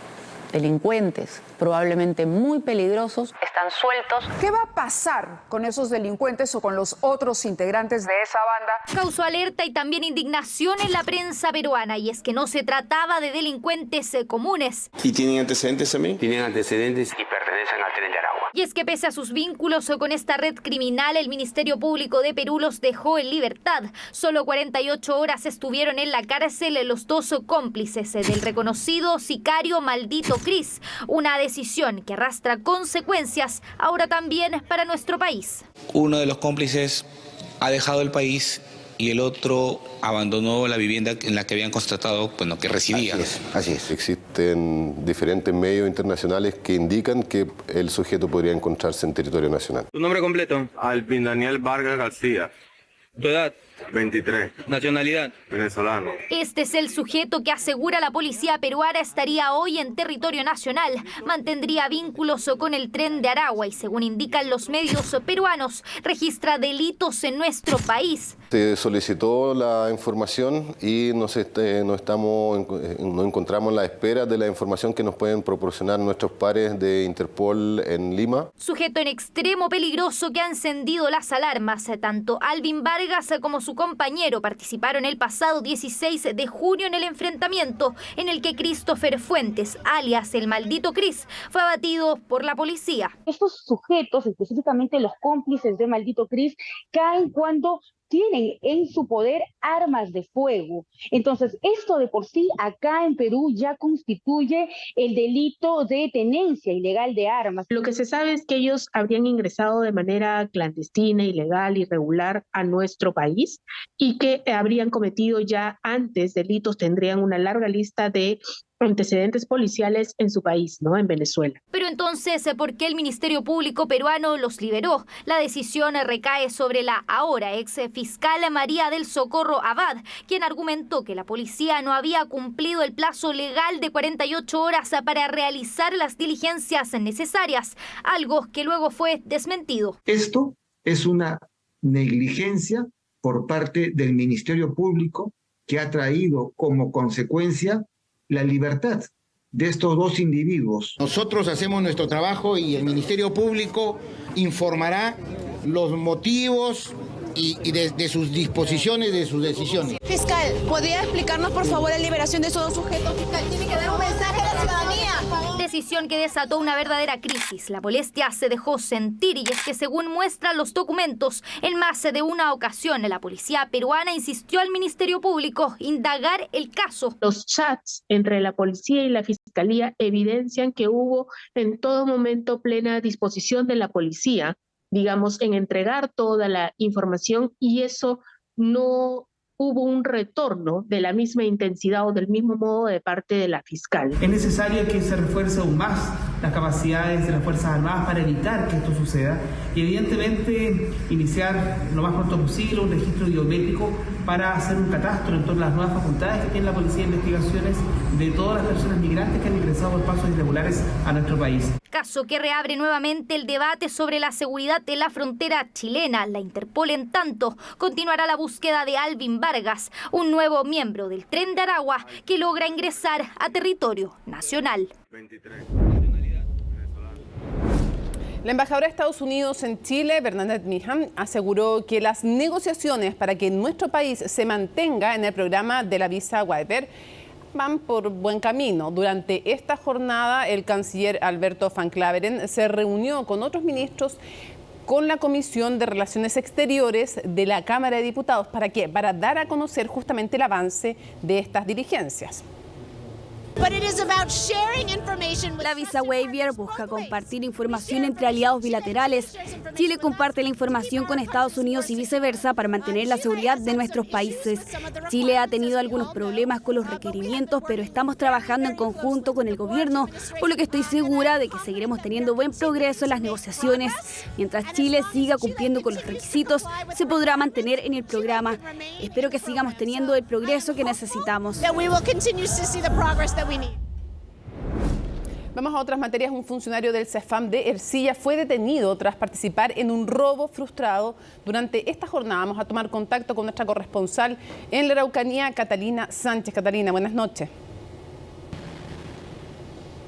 delincuentes, probablemente muy peligrosos, están sueltos.
¿Qué va a pasar con esos delincuentes o con los otros integrantes de esa banda?
Causó alerta y también indignación en la prensa peruana, y es que no se trataba de delincuentes comunes.
¿Y tienen antecedentes también?
Tienen antecedentes y pertenecen al Tren de Aragua.
Y es que pese a sus vínculos con esta red criminal, el Ministerio Público de Perú los dejó en libertad. Solo 48 horas estuvieron en la cárcel los 2 cómplices del reconocido sicario Maldito Cris. Una decisión que arrastra consecuencias ahora también para nuestro país.
Uno de los cómplices ha dejado el país y el otro abandonó la vivienda en la que habían constatado, bueno, que residía.
Así es. Existen diferentes medios internacionales que indican que el sujeto podría encontrarse en territorio nacional.
¿Tu nombre completo?
Alvin Daniel Vargas García.
¿Tu edad?
23.
¿Nacionalidad?
Venezolano.
Este es el sujeto que asegura la policía peruana estaría hoy en territorio nacional. Mantendría vínculos con el Tren de Aragua y, según indican los medios peruanos, registra delitos en nuestro país.
Se solicitó la información y nos encontramos en la espera de la información que nos pueden proporcionar nuestros pares de Interpol en Lima.
Sujeto en extremo peligroso que ha encendido las alarmas. Tanto Alvin Vargas como su compañero participaron el pasado 16 de junio en el enfrentamiento en el que Christopher Fuentes, alias el Maldito Cris, fue abatido por la policía.
Estos sujetos, específicamente los cómplices de Maldito Cris, caen cuando tienen en su poder armas de fuego. Entonces, esto de por sí acá en Perú ya constituye el delito de tenencia ilegal de armas.
Lo que se sabe es que ellos habrían ingresado de manera clandestina, ilegal, irregular a nuestro país y que habrían cometido ya antes delitos, tendrían una larga lista de antecedentes policiales en su país, ¿no? En Venezuela.
Pero entonces, ¿por qué el Ministerio Público peruano los liberó? La decisión recae sobre la ahora ex fiscal María del Socorro Abad, quien argumentó que la policía no había cumplido el plazo legal de 48 horas para realizar las diligencias necesarias, algo que luego fue desmentido.
Esto es una negligencia por parte del Ministerio Público que ha traído como consecuencia la libertad de estos 2 individuos.
Nosotros hacemos nuestro trabajo y el Ministerio Público informará los motivos y de sus disposiciones, de sus decisiones.
Fiscal, ¿podría explicarnos por favor la liberación de esos 2 sujetos? Fiscal, tiene que dar un mensaje a la ciudadanía.
Decisión que desató una verdadera crisis. La molestia se dejó sentir y es que, según muestran los documentos, en más de una ocasión la policía peruana insistió al Ministerio Público indagar el caso.
Los chats entre la policía y la fiscalía evidencian que hubo en todo momento plena disposición de la policía, digamos, en entregar toda la información, y eso no hubo un retorno de la misma intensidad o del mismo modo de parte de la fiscal.
Es necesario que se refuerce aún más
las capacidades de las Fuerzas Armadas para evitar que esto suceda y evidentemente iniciar lo más pronto posible un registro biométrico para hacer un catastro en torno a las nuevas facultades que tiene la Policía de Investigaciones de todas las personas migrantes que han ingresado por pasos irregulares a nuestro país.
Caso que reabre nuevamente el debate sobre la seguridad de la frontera chilena. La Interpol, en tanto, continuará la búsqueda de Alvin Vargas, un nuevo miembro del Tren de Aragua que logra ingresar a territorio nacional.
La embajadora de Estados Unidos en Chile, Bernadette Meehan, aseguró que las negociaciones para que nuestro país se mantenga en el programa de la visa waiver van por buen camino. Durante esta jornada, el canciller Alberto Van Claveren se reunió con otros ministros con la Comisión de Relaciones Exteriores de la Cámara de Diputados. ¿Para qué? Para dar a conocer justamente el avance de estas diligencias.
La visa waiver busca compartir información entre aliados bilaterales. Chile comparte la información con Estados Unidos y viceversa para mantener la seguridad de nuestros países. Chile ha tenido algunos problemas con los requerimientos, pero estamos trabajando en conjunto con el gobierno, por lo que estoy segura de que seguiremos teniendo buen progreso en las negociaciones. Mientras Chile siga cumpliendo con los requisitos, se podrá mantener en el programa. Espero que sigamos teniendo el progreso que necesitamos.
Vamos a otras materias. Un funcionario del CEFAM de Ercilla fue detenido tras participar en un robo frustrado. Durante esta jornada vamos a tomar contacto con nuestra corresponsal en la Araucanía, Catalina Sánchez. Catalina, buenas noches.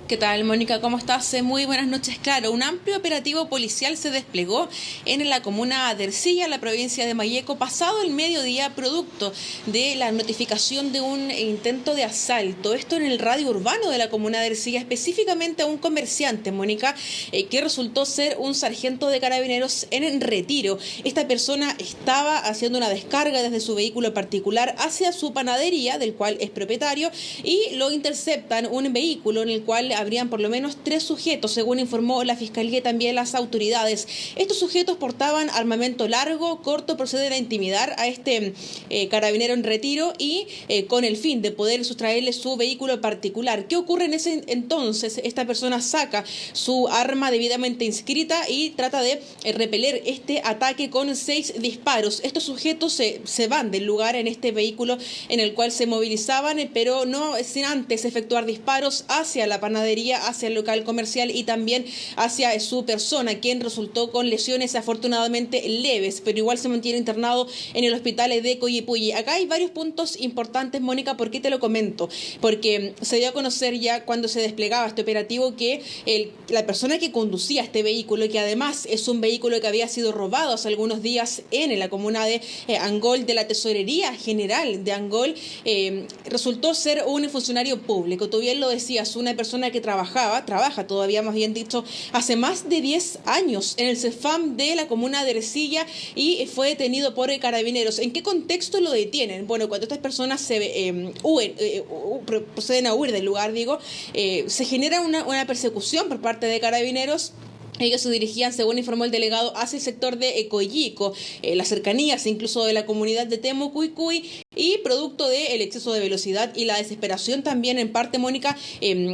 ¿Qué tal, Mónica? ¿Cómo estás? Muy buenas noches. Claro, un amplio operativo policial se desplegó en la comuna de Ercilla, en la provincia de Malleco, pasado el mediodía, producto de la notificación de un intento de asalto. Esto en el radio urbano de la comuna de Ercilla, específicamente a un comerciante, Mónica, que resultó ser un sargento de carabineros en retiro. Esta persona estaba haciendo una descarga desde su vehículo particular hacia su panadería, del cual es propietario, y lo interceptan un vehículo en el cual habrían por lo menos 3 sujetos, según informó la Fiscalía y también las autoridades. Estos sujetos portaban armamento largo, corto, proceden a intimidar a este carabinero en retiro y con el fin de poder sustraerle su vehículo particular. ¿Qué ocurre en ese entonces? Esta persona saca su arma debidamente inscrita y trata de repeler este ataque con 6 disparos. Estos sujetos se van del lugar en este vehículo en el cual se movilizaban, pero no sin antes efectuar disparos hacia la panadería, hacia el local comercial y también hacia su persona, quien resultó con lesiones afortunadamente leves, pero igual se mantiene internado en el hospital de Coyipulli. Acá hay varios puntos importantes, Mónica. ¿Por qué te lo comento? Porque se dio a conocer ya cuando se desplegaba este operativo que la persona que conducía este vehículo, y que además es un vehículo que había sido robado hace algunos días en la comuna de Angol, de la Tesorería General de Angol, resultó ser un funcionario público. Tú bien lo decías, una persona que trabaja todavía, más bien dicho, hace más de 10 años en el CEFAM de la comuna de Ercilla y fue detenido por carabineros. ¿En qué contexto lo detienen? Bueno, cuando estas personas proceden a huir del lugar, se genera una persecución por parte de carabineros. Ellos se dirigían, según informó el delegado, hacia el sector de Coyico, las cercanías incluso de la comunidad de Temucuicuy, y producto del exceso de velocidad y la desesperación también en parte, Mónica,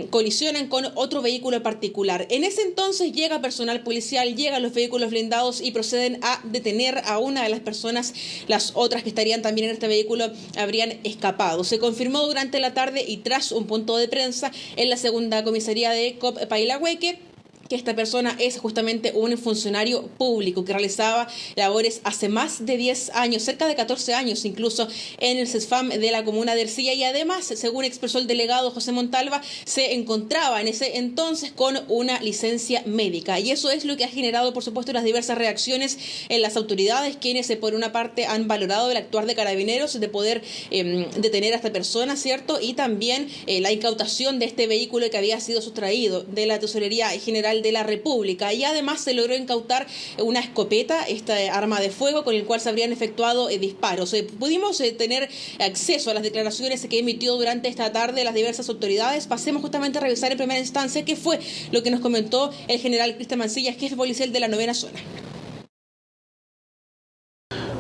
colisionan con otro vehículo particular. En ese entonces llega personal policial, llegan los vehículos blindados y proceden a detener a una de las personas. Las otras que estarían también en este vehículo habrían escapado. Se confirmó durante la tarde y tras un punto de prensa en la segunda comisaría de COP Pailahueque que esta persona es justamente un funcionario público que realizaba labores hace más de 10 años, cerca de 14 años incluso, en el CEFAM de la comuna de Ercilla, y además, según expresó el delegado José Montalva, se encontraba en ese entonces con una licencia médica, y eso es lo que ha generado, por supuesto, las diversas reacciones en las autoridades, quienes por una parte han valorado el actuar de carabineros de poder detener a esta persona, ¿cierto? Y también la incautación de este vehículo que había sido sustraído de la Tesorería General de la República, y además se logró incautar una escopeta, esta arma de fuego con el cual se habrían efectuado disparos. Pudimos tener acceso a las declaraciones que emitió durante esta tarde las diversas autoridades. Pasemos justamente a revisar en primera instancia qué fue lo que nos comentó el general Cristian Mancillas, jefe policial de la 9ª zona.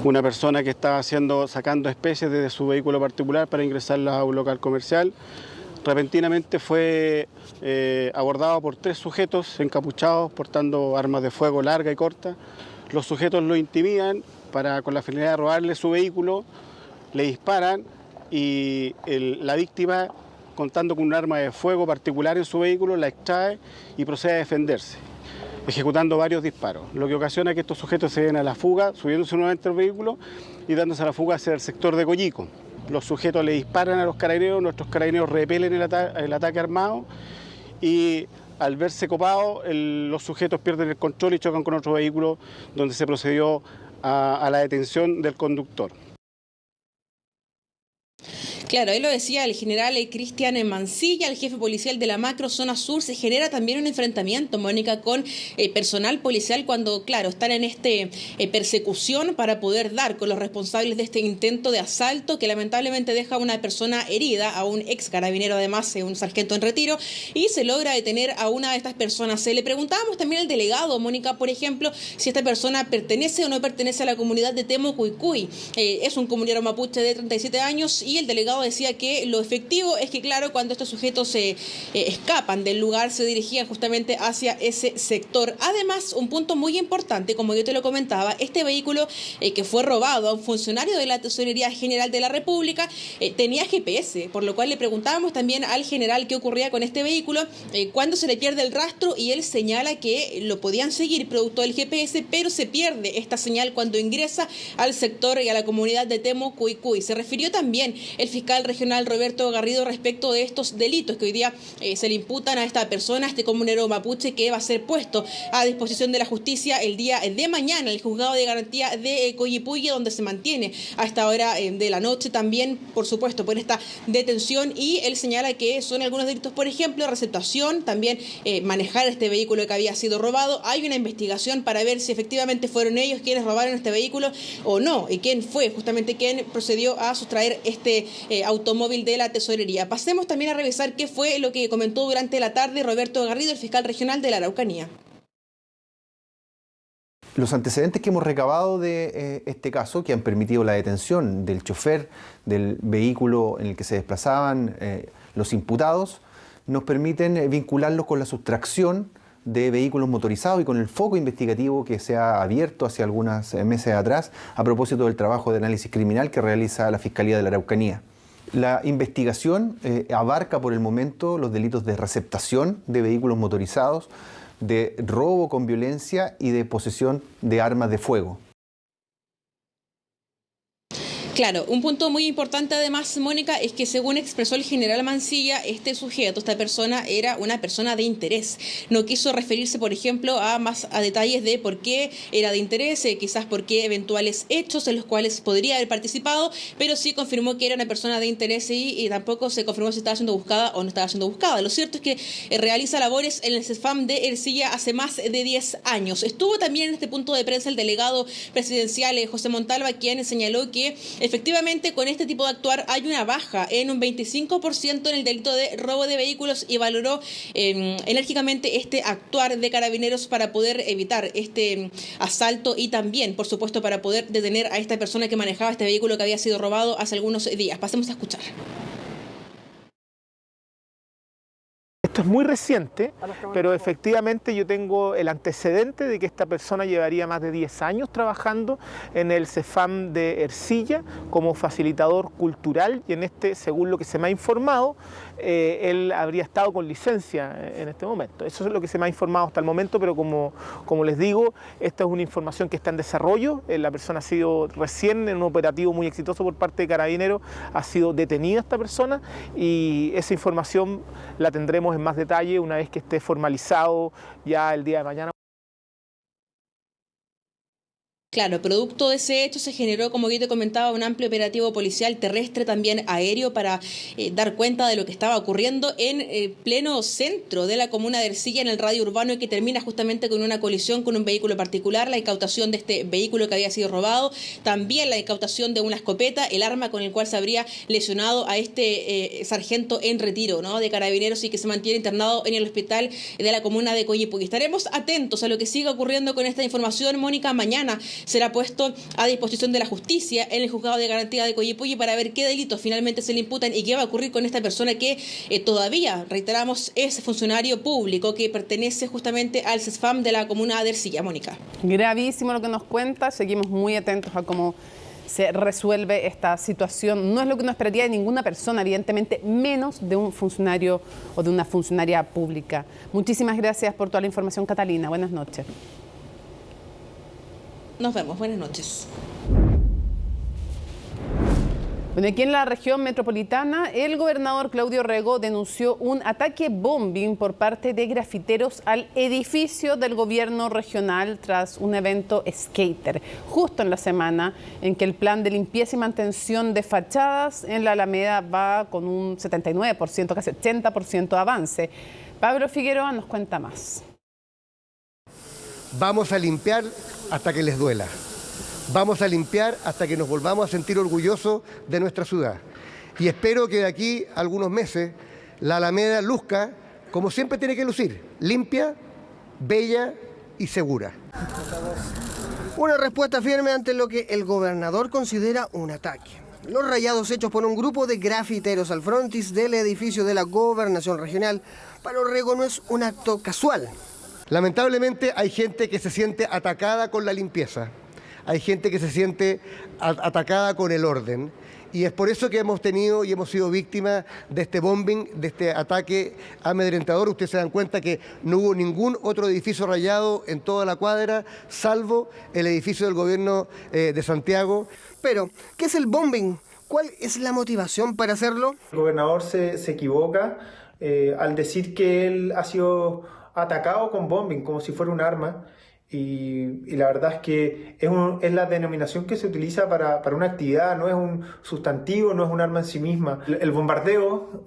Una persona que estaba sacando especies desde su vehículo particular para ingresarlas a un local comercial. Repentinamente fue abordado por 3 sujetos encapuchados portando armas de fuego larga y corta. Los sujetos lo intimidan con la finalidad de robarle su vehículo, le disparan y la víctima, contando con un arma de fuego particular en su vehículo, la extrae y procede a defenderse, ejecutando varios disparos, lo que ocasiona que estos sujetos se den a la fuga, subiéndose nuevamente al vehículo y dándose a la fuga hacia el sector de Coyico. Los sujetos le disparan a los carabineros, nuestros carabineros repelen el ataque armado y al verse copados, los sujetos pierden el control y chocan con otro vehículo donde se procedió a la detención del conductor.
Claro, ahí lo decía el general Cristian Mancilla, el jefe policial de la macro zona sur. Se genera también un enfrentamiento, Mónica, con personal policial cuando, claro, están en persecución para poder dar con los responsables de este intento de asalto que lamentablemente deja a una persona herida, a un ex carabinero además, un sargento en retiro, y se logra detener a una de estas personas. Le preguntábamos también al delegado, Mónica, por ejemplo, si esta persona pertenece o no pertenece a la comunidad de Temo Cuycuy. Es un comunero mapuche de 37 años y el delegado decía que lo efectivo es que, claro, cuando estos sujetos se escapan del lugar, se dirigían justamente hacia ese sector. Además, un punto muy importante, como yo te lo comentaba, este vehículo que fue robado a un funcionario de la Tesorería General de la República tenía GPS, por lo cual le preguntábamos también al general qué ocurría con este vehículo cuando se le pierde el rastro, y él señala que lo podían seguir producto del GPS, pero se pierde esta señal cuando ingresa al sector y a la comunidad de Temo Cuycuy. Se refirió también el fiscal regional Roberto Garrido respecto de estos delitos que hoy día se le imputan a esta persona, a este comunero mapuche, que va a ser puesto a disposición de la justicia el día de mañana en el juzgado de garantía de Coyipulli, donde se mantiene a esta hora de la noche también, por supuesto, por esta detención. Y él señala que son algunos delitos, por ejemplo, receptación, también manejar este vehículo que había sido robado. Hay una investigación para ver si efectivamente fueron ellos quienes robaron este vehículo o no, y quién fue justamente quien procedió a sustraer este automóvil de la Tesorería. Pasemos también a revisar qué fue lo que comentó durante la tarde Roberto Garrido, el fiscal regional de la Araucanía.
Los antecedentes que hemos recabado de este caso, que han permitido la detención del chofer del vehículo en el que se desplazaban los imputados, nos permiten vincularlos con la sustracción de vehículos motorizados y con el foco investigativo que se ha abierto hace algunos meses atrás a propósito del trabajo de análisis criminal que realiza la Fiscalía de la Araucanía. La investigación abarca por el momento los delitos de receptación de vehículos motorizados, de robo con violencia y de posesión de armas de fuego.
Claro, un punto muy importante además, Mónica, es que según expresó el general Mancilla, este sujeto, esta persona, era una persona de interés. No quiso referirse, por ejemplo, a detalles de por qué era de interés, quizás por qué eventuales hechos en los cuales podría haber participado, pero sí confirmó que era una persona de interés y tampoco se confirmó si estaba siendo buscada o no estaba siendo buscada. Lo cierto es que realiza labores en el CEFAM de Ercilla hace más de 10 años. Estuvo también en este punto de prensa el delegado presidencial José Montalva, quien señaló que efectivamente, con este tipo de actuar hay una baja en un 25% en el delito de robo de vehículos y valoró enérgicamente este actuar de carabineros para poder evitar este asalto y también, por supuesto, para poder detener a esta persona que manejaba este vehículo que había sido robado hace algunos días. Pasemos a escuchar.
Esto es muy reciente, pero efectivamente yo tengo el antecedente de que esta persona llevaría más de 10 años trabajando en el CEFAM de Ercilla como facilitador cultural y en según lo que se me ha informado, él habría estado con licencia en este momento. Eso es lo que se me ha informado hasta el momento, pero como les digo, esta es una información que está en desarrollo. La persona ha sido recién en un operativo muy exitoso por parte de Carabineros, ha sido detenida esta persona y esa información la tendremos en más detalle una vez que esté formalizado ya el día de mañana.
Claro, producto de ese hecho se generó, como yo te comentaba, un amplio operativo policial terrestre, también aéreo, para dar cuenta de lo que estaba ocurriendo en pleno centro de la comuna de Ercilla, en el radio urbano, y que termina justamente con una colisión con un vehículo particular, la incautación de este vehículo que había sido robado, también la incautación de una escopeta, el arma con el cual se habría lesionado a este sargento en retiro, ¿no?, de Carabineros, y que se mantiene internado en el hospital de la comuna de Coyipulli. Estaremos atentos a lo que siga ocurriendo con esta información, Mónica. Mañana será puesto a disposición de la justicia en el juzgado de garantía de Coyhaique para ver qué delitos finalmente se le imputan y qué va a ocurrir con esta persona que todavía, reiteramos, es funcionario público que pertenece justamente al CESFAM de la comuna de Ercilla. Mónica.
Gravísimo lo que nos cuenta, seguimos muy atentos a cómo se resuelve esta situación. No es lo que uno esperaría de ninguna persona, evidentemente, menos de un funcionario o de una funcionaria pública. Muchísimas gracias por toda la información, Catalina. Buenas noches.
Nos vemos. Buenas noches.
Bueno, aquí en la región metropolitana, el gobernador Claudio Rego denunció un ataque bombing por parte de grafiteros al edificio del gobierno regional tras un evento skater, justo en la semana en que el plan de limpieza y mantención de fachadas en la Alameda va con un 79%, casi 80% de avance. Pablo Figueroa nos cuenta más.
Vamos a limpiar hasta que les duela. Vamos a limpiar hasta que nos volvamos a sentir orgullosos de nuestra ciudad. Y espero que de aquí a algunos meses la Alameda luzca como siempre tiene que lucir, limpia, bella y segura.
Una respuesta firme ante lo que el gobernador considera un ataque. Los rayados hechos por un grupo de grafiteros al frontis del edificio de la Gobernación Regional para Rego no es un acto casual.
Lamentablemente hay gente que se siente atacada con la limpieza. Hay gente que se siente atacada con el orden. Y es por eso que hemos tenido y hemos sido víctimas de este bombing, de este ataque amedrentador. Ustedes se dan cuenta que no hubo ningún otro edificio rayado en toda la cuadra, salvo el edificio del gobierno de Santiago.
Pero, ¿qué es el bombing? ¿Cuál es la motivación para hacerlo?
El gobernador se equivoca al decir que él ha sido atacado con bombing, como si fuera un arma. Y la verdad es que es la denominación que se utiliza para una actividad, no es un sustantivo, no es un arma en sí misma. El bombardeo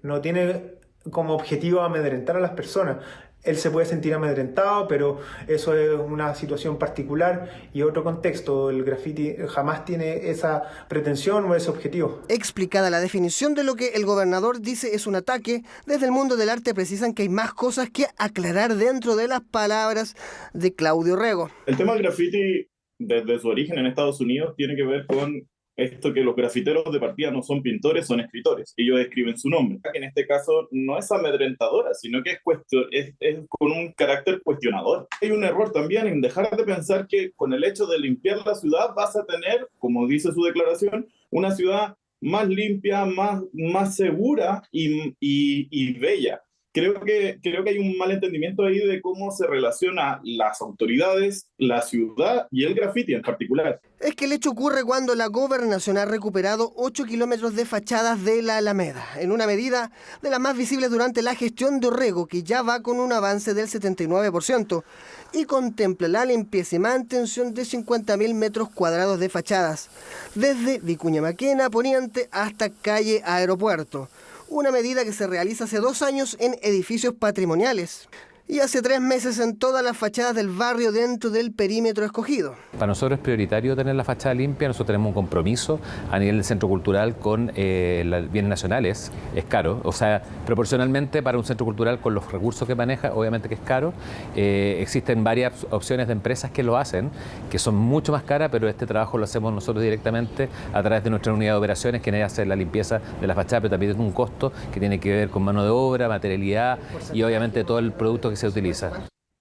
no tiene como objetivo amedrentar a las personas. Él se puede sentir amedrentado, pero eso es una situación particular y otro contexto. El graffiti jamás tiene esa pretensión o ese objetivo.
Explicada la definición de lo que el gobernador dice es un ataque, desde el mundo del arte precisan que hay más cosas que aclarar dentro de las palabras de Claudio Rego.
El tema del graffiti, desde su origen en Estados Unidos, tiene que ver con esto que los grafiteros de partida no son pintores, son escritores. Ellos escriben su nombre. En este caso no es amedrentadora, sino que es con un carácter cuestionador. Hay un error también en dejar de pensar que con el hecho de limpiar la ciudad vas a tener, como dice su declaración, una ciudad más limpia, más segura y bella. Creo que hay un mal entendimiento ahí de cómo se relaciona las autoridades, la ciudad y el graffiti en particular.
Es que el hecho ocurre cuando la Gobernación ha recuperado 8 kilómetros de fachadas de la Alameda, en una medida de las más visibles durante la gestión de Orrego, que ya va con un avance del 79%, y contempla la limpieza y mantención de 50.000 metros cuadrados de fachadas, desde Vicuña Maquena, Poniente, hasta calle Aeropuerto. Una medida que se realiza hace 2 años en edificios patrimoniales y hace 3 meses en todas las fachadas del barrio dentro del perímetro escogido.
Para nosotros es prioritario tener la fachada limpia. Nosotros tenemos un compromiso a nivel del centro cultural con los bienes nacionales. Es caro, o sea, proporcionalmente para un centro cultural con los recursos que maneja, obviamente que es caro. Existen varias opciones de empresas que lo hacen, que son mucho más caras, pero este trabajo lo hacemos nosotros directamente a través de nuestra unidad de operaciones, que hace la limpieza de la fachada, pero también tiene un costo que tiene que ver con mano de obra, materialidad y obviamente todo el producto que se utiliza.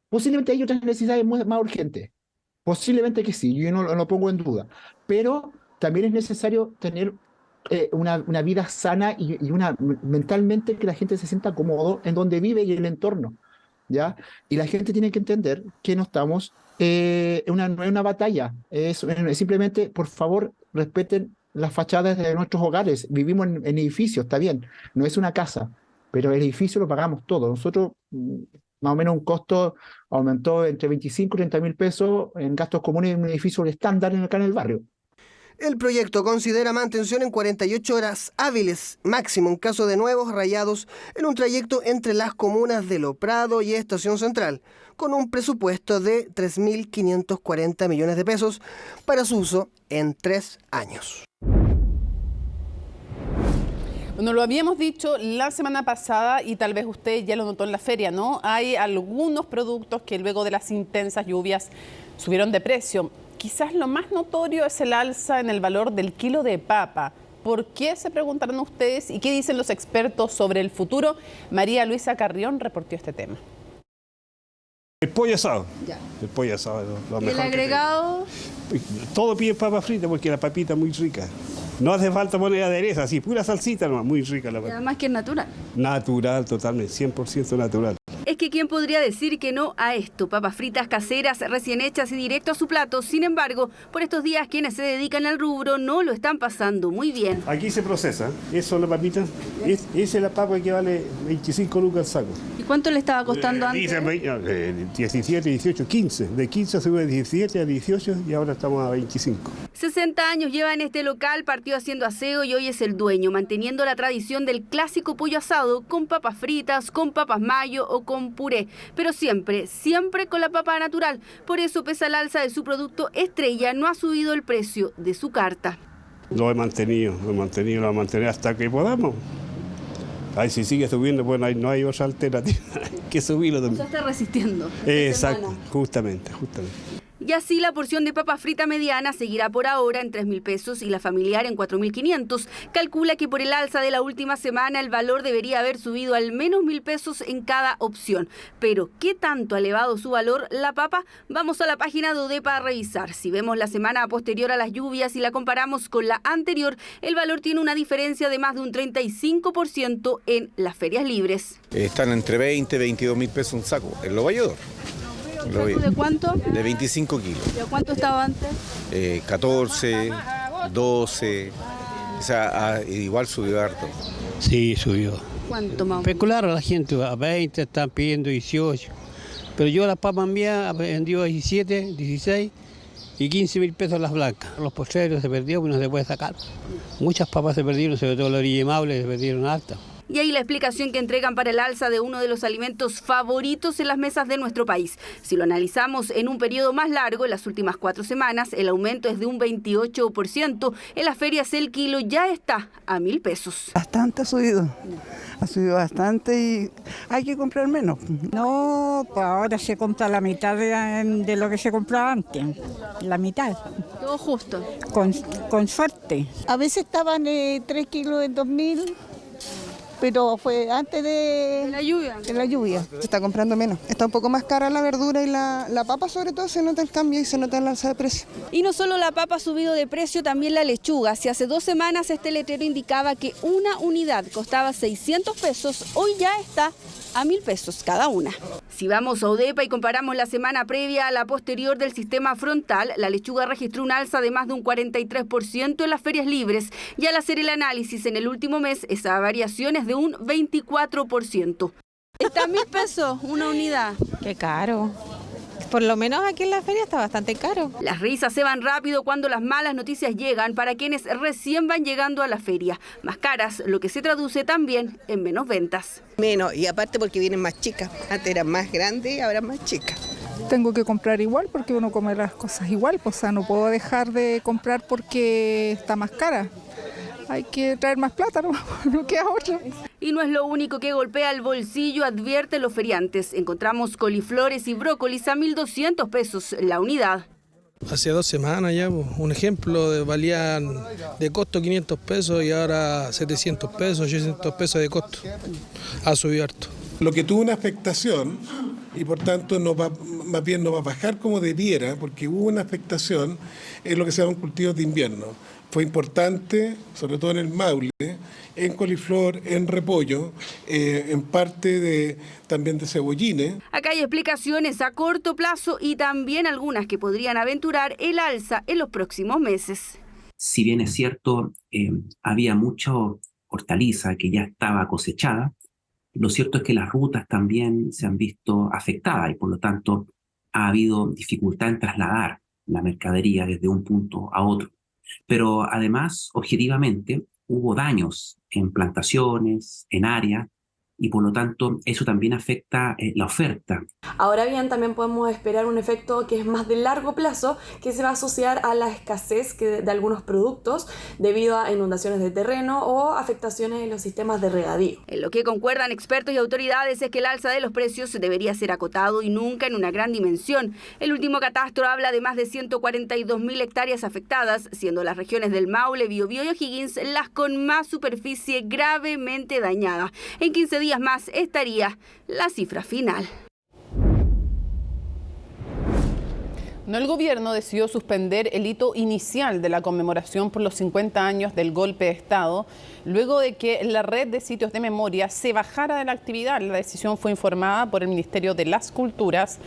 Posiblemente hay otras necesidades más urgentes, posiblemente que sí, yo no lo pongo en duda, pero también es necesario tener una vida sana y mentalmente que la gente se sienta cómodo en donde vive y en el entorno, ¿ya? Y la gente tiene que entender que no estamos en una batalla, es simplemente, por favor, respeten las fachadas de nuestros hogares. Vivimos en edificios, está bien, no es una casa, pero el edificio lo pagamos todo. Nosotros, más o menos un costo aumentó entre 25 y 30 mil pesos en gastos comunes en un edificio estándar acá en el barrio.
El proyecto considera mantención en 48 horas hábiles, máximo en caso de nuevos rayados, en un trayecto entre las comunas de Lo Prado y Estación Central, con un presupuesto de 3.540 millones de pesos para su uso en 3 años.
Bueno, lo habíamos dicho la semana pasada y tal vez usted ya lo notó en la feria, ¿no? Hay algunos productos que luego de las intensas lluvias subieron de precio. Quizás lo más notorio es el alza en el valor del kilo de papa. ¿Por qué, se preguntarán ustedes? ¿Y qué dicen los expertos sobre el futuro? María Luisa Carrión reportó este tema.
El pollo asado.
Ya.
El pollo asado es lo
¿Y
mejor.
el agregado?
Todo pide papa frita porque la papita es muy rica. No hace falta poner aderezo, así, pura salsita nomás, muy rica la
Y
papa.
además que es natural.
Natural, totalmente, 100% natural.
Es que ¿quién podría decir que no a esto? Papas fritas caseras, recién hechas y directo a su plato. Sin embargo, por estos días quienes se dedican al rubro no lo están pasando muy bien.
Aquí se procesa, eso es la papita, esa es la papa que vale 25 lucas el saco.
¿Y cuánto le estaba costando antes?
Dicen 17, 18, 15. De 15 sube de 17 a 18 y ahora estamos a 25.
60 años lleva en este local, partió haciendo aseo y hoy es el dueño, manteniendo la tradición del clásico pollo asado con papas fritas, con papas mayo o con puré, pero siempre con la papa natural. Por eso, pese al alza de su producto estrella, no ha subido el precio de su carta.
Lo he mantenido hasta que podamos. Ahí si sigue subiendo, bueno, no hay otra alternativa que subirlo también.
Se está resistiendo.
Exacto, justamente.
Y así la porción de papa frita mediana seguirá por ahora en 3.000 pesos y la familiar en 4.500. Calcula que por el alza de la última semana el valor debería haber subido al menos 1.000 pesos en cada opción. Pero ¿qué tanto ha elevado su valor la papa? Vamos a la página de ODEPA a revisar. Si vemos la semana posterior a las lluvias y la comparamos con la anterior, el valor tiene una diferencia de más de un 35% en las ferias libres.
Están entre 20 y 22.000 pesos un saco, en Lo Valledor.
¿De cuánto?
De 25 kilos.
¿Y a cuánto estaba antes?
14, 12, o sea, igual subió harto.
Sí, subió.
¿Cuánto más?
Especular a la gente, a 20, están pidiendo 18. Pero yo las papas mías vendió a 17, 16 y 15.000 pesos las blancas. Los postreros se perdieron y no se puede sacar. Muchas papas se perdieron, sobre todo la orilla Maule, se perdieron hartas.
Y ahí la explicación que entregan para el alza de uno de los alimentos favoritos en las mesas de nuestro país. Si lo analizamos en un periodo más largo, en las últimas 4 semanas, el aumento es de un 28%. En las ferias el kilo ya está a 1.000 pesos.
Bastante ha subido bastante y hay que comprar menos.
No, pues ahora se compra la mitad de lo que se compraba antes, la mitad.
Todo justo.
Con suerte. A veces estaban 3 kilos en 2.000. Pero fue antes de
la lluvia.
Se está comprando menos. Está un poco más cara la verdura y la papa, sobre todo se nota el cambio y se nota el alza de precio.
Y no solo la papa ha subido de precio, también la lechuga. Si hace 2 semanas este letrero indicaba que una unidad costaba 600 pesos, hoy ya está a 1.000 pesos cada una. Si vamos a ODEPA y comparamos la semana previa a la posterior del sistema frontal, la lechuga registró un alza de más de un 43% en las ferias libres y al hacer el análisis en el último mes, esa variación es de un 24%. Está a 1.000 pesos una unidad.
Qué caro. Por lo menos aquí en la feria está bastante caro.
Las risas se van rápido cuando las malas noticias llegan para quienes recién van llegando a la feria. Más caras, lo que se traduce también en menos ventas.
Menos, y aparte porque vienen más chicas. Antes eran más grandes y ahora más chicas.
Tengo que comprar igual porque uno come las cosas igual. O sea, no puedo dejar de comprar porque está más cara. Hay que traer más plata, no queda otra.
Y no es lo único que golpea el bolsillo, advierten los feriantes. Encontramos coliflores y brócolis a 1.200 pesos la unidad.
Hace 2 semanas ya, un ejemplo, valían de costo 500 pesos y ahora 700 pesos, 800 pesos de costo. Ha subido harto.
Lo que tuvo una afectación y por tanto más bien no va a bajar como debiera, porque hubo una afectación en lo que se llaman cultivos de invierno. Fue importante, sobre todo en el Maule, en coliflor, en repollo, en parte también de cebollines.
Acá hay explicaciones a corto plazo y también algunas que podrían aventurar el alza en los próximos meses.
Si bien es cierto, había mucha hortaliza que ya estaba cosechada, lo cierto es que las rutas también se han visto afectadas y por lo tanto ha habido dificultad en trasladar la mercadería desde un punto a otro. Pero además, objetivamente, hubo daños en plantaciones, en áreas, y por lo tanto eso también afecta la oferta.
Ahora bien, también podemos esperar un efecto que es más de largo plazo, que se va a asociar a la escasez de algunos productos debido a inundaciones de terreno o afectaciones en los sistemas de regadío.
En lo que concuerdan expertos y autoridades es que el alza de los precios debería ser acotado y nunca en una gran dimensión. El último catastro habla de más de 142.000 hectáreas afectadas, siendo las regiones del Maule, Biobío y O'Higgins las con más superficie gravemente dañada. En 15 días más estaría la cifra final.
No, el gobierno decidió suspender el hito inicial de la conmemoración por los 50 años del golpe de Estado, luego de que la red de sitios de memoria se bajara de la actividad. La decisión fue informada por el Ministerio de las Culturas,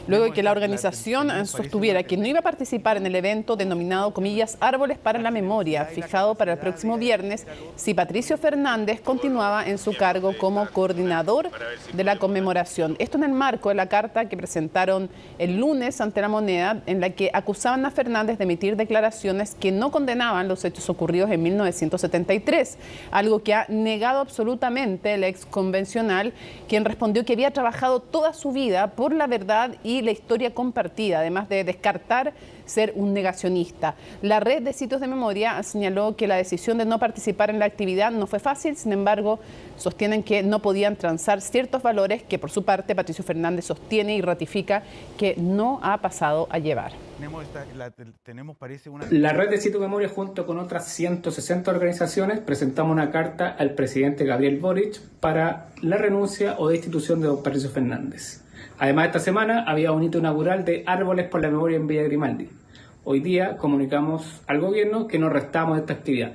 luego de que la organización sostuviera que no iba a participar en el evento denominado, comillas, Árboles para la Memoria, fijado para el próximo viernes, si Patricio Fernández continuaba en su cargo como coordinador de la conmemoración. Esto en el marco de la carta que presentaron el lunes ante La Moneda, en la que acusaban a Fernández de emitir declaraciones que no condenaban los hechos ocurridos en 1973, algo que ha negado absolutamente el ex convencional, quien respondió que había trabajado toda su vida por la verdad y la historia compartida, además de descartar ser un negacionista. La red de sitios de memoria señaló que la decisión de no participar en la actividad no fue fácil, sin embargo, sostienen que no podían transar ciertos valores que por su parte Patricio Fernández sostiene y ratifica que no ha pasado a llevar.
La red de sitios de memoria, junto con otras 160 organizaciones, presentamos una carta al presidente Gabriel Boric para la renuncia o destitución de don Patricio Fernández. Además, esta semana había un hito inaugural de Árboles por la Memoria en Villa Grimaldi. Hoy día comunicamos al gobierno que nos restamos de esta actividad.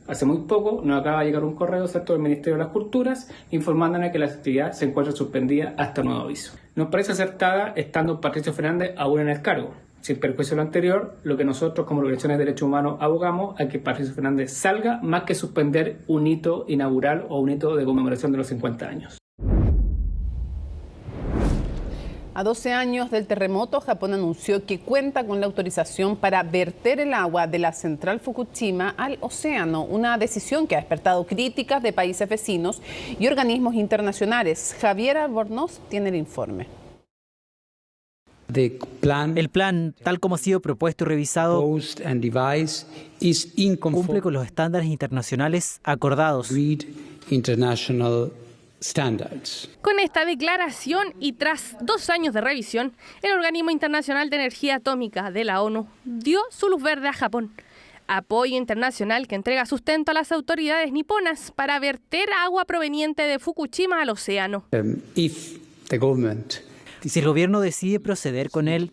Hace muy poco nos acaba de llegar un correo, ¿cierto?, del Ministerio de las Culturas informándonos que la actividad se encuentra suspendida hasta nuevo aviso. Nos parece acertada estando Patricio Fernández aún en el cargo. Sin perjuicio de lo anterior, lo que nosotros como organizaciones de derechos humanos abogamos a que Patricio Fernández salga, más que suspender un hito inaugural o un hito de conmemoración de los 50 años.
A 12 años del terremoto, Japón anunció que cuenta con la autorización para verter el agua de la central Fukushima al océano, una decisión que ha despertado críticas de países vecinos y organismos internacionales. Javier Albornoz tiene el informe.
El plan, tal como ha sido propuesto y revisado, cumple con los estándares internacionales acordados.
Con esta declaración y tras 2 años de revisión, el Organismo Internacional de Energía Atómica de la ONU dio su luz verde a Japón. Apoyo internacional que entrega sustento a las autoridades niponas para verter agua proveniente de Fukushima al océano.
Si el gobierno decide proceder con él,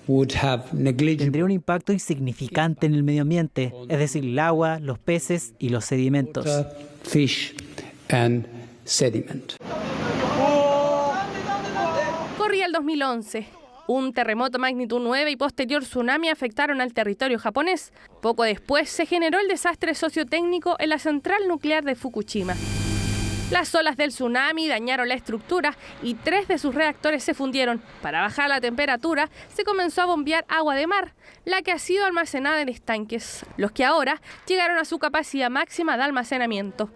tendría un impacto insignificante en el medio ambiente, es decir, el agua, los peces y los sedimentos.
Corría el 2011. Un terremoto magnitud 9 y posterior tsunami afectaron al territorio japonés. Poco después se generó el desastre sociotécnico en la central nuclear de Fukushima. Las olas del tsunami dañaron la estructura y 3 de sus reactores se fundieron. Para bajar la temperatura, se comenzó a bombear agua de mar, la que ha sido almacenada en estanques, los que ahora llegaron a su capacidad máxima de almacenamiento.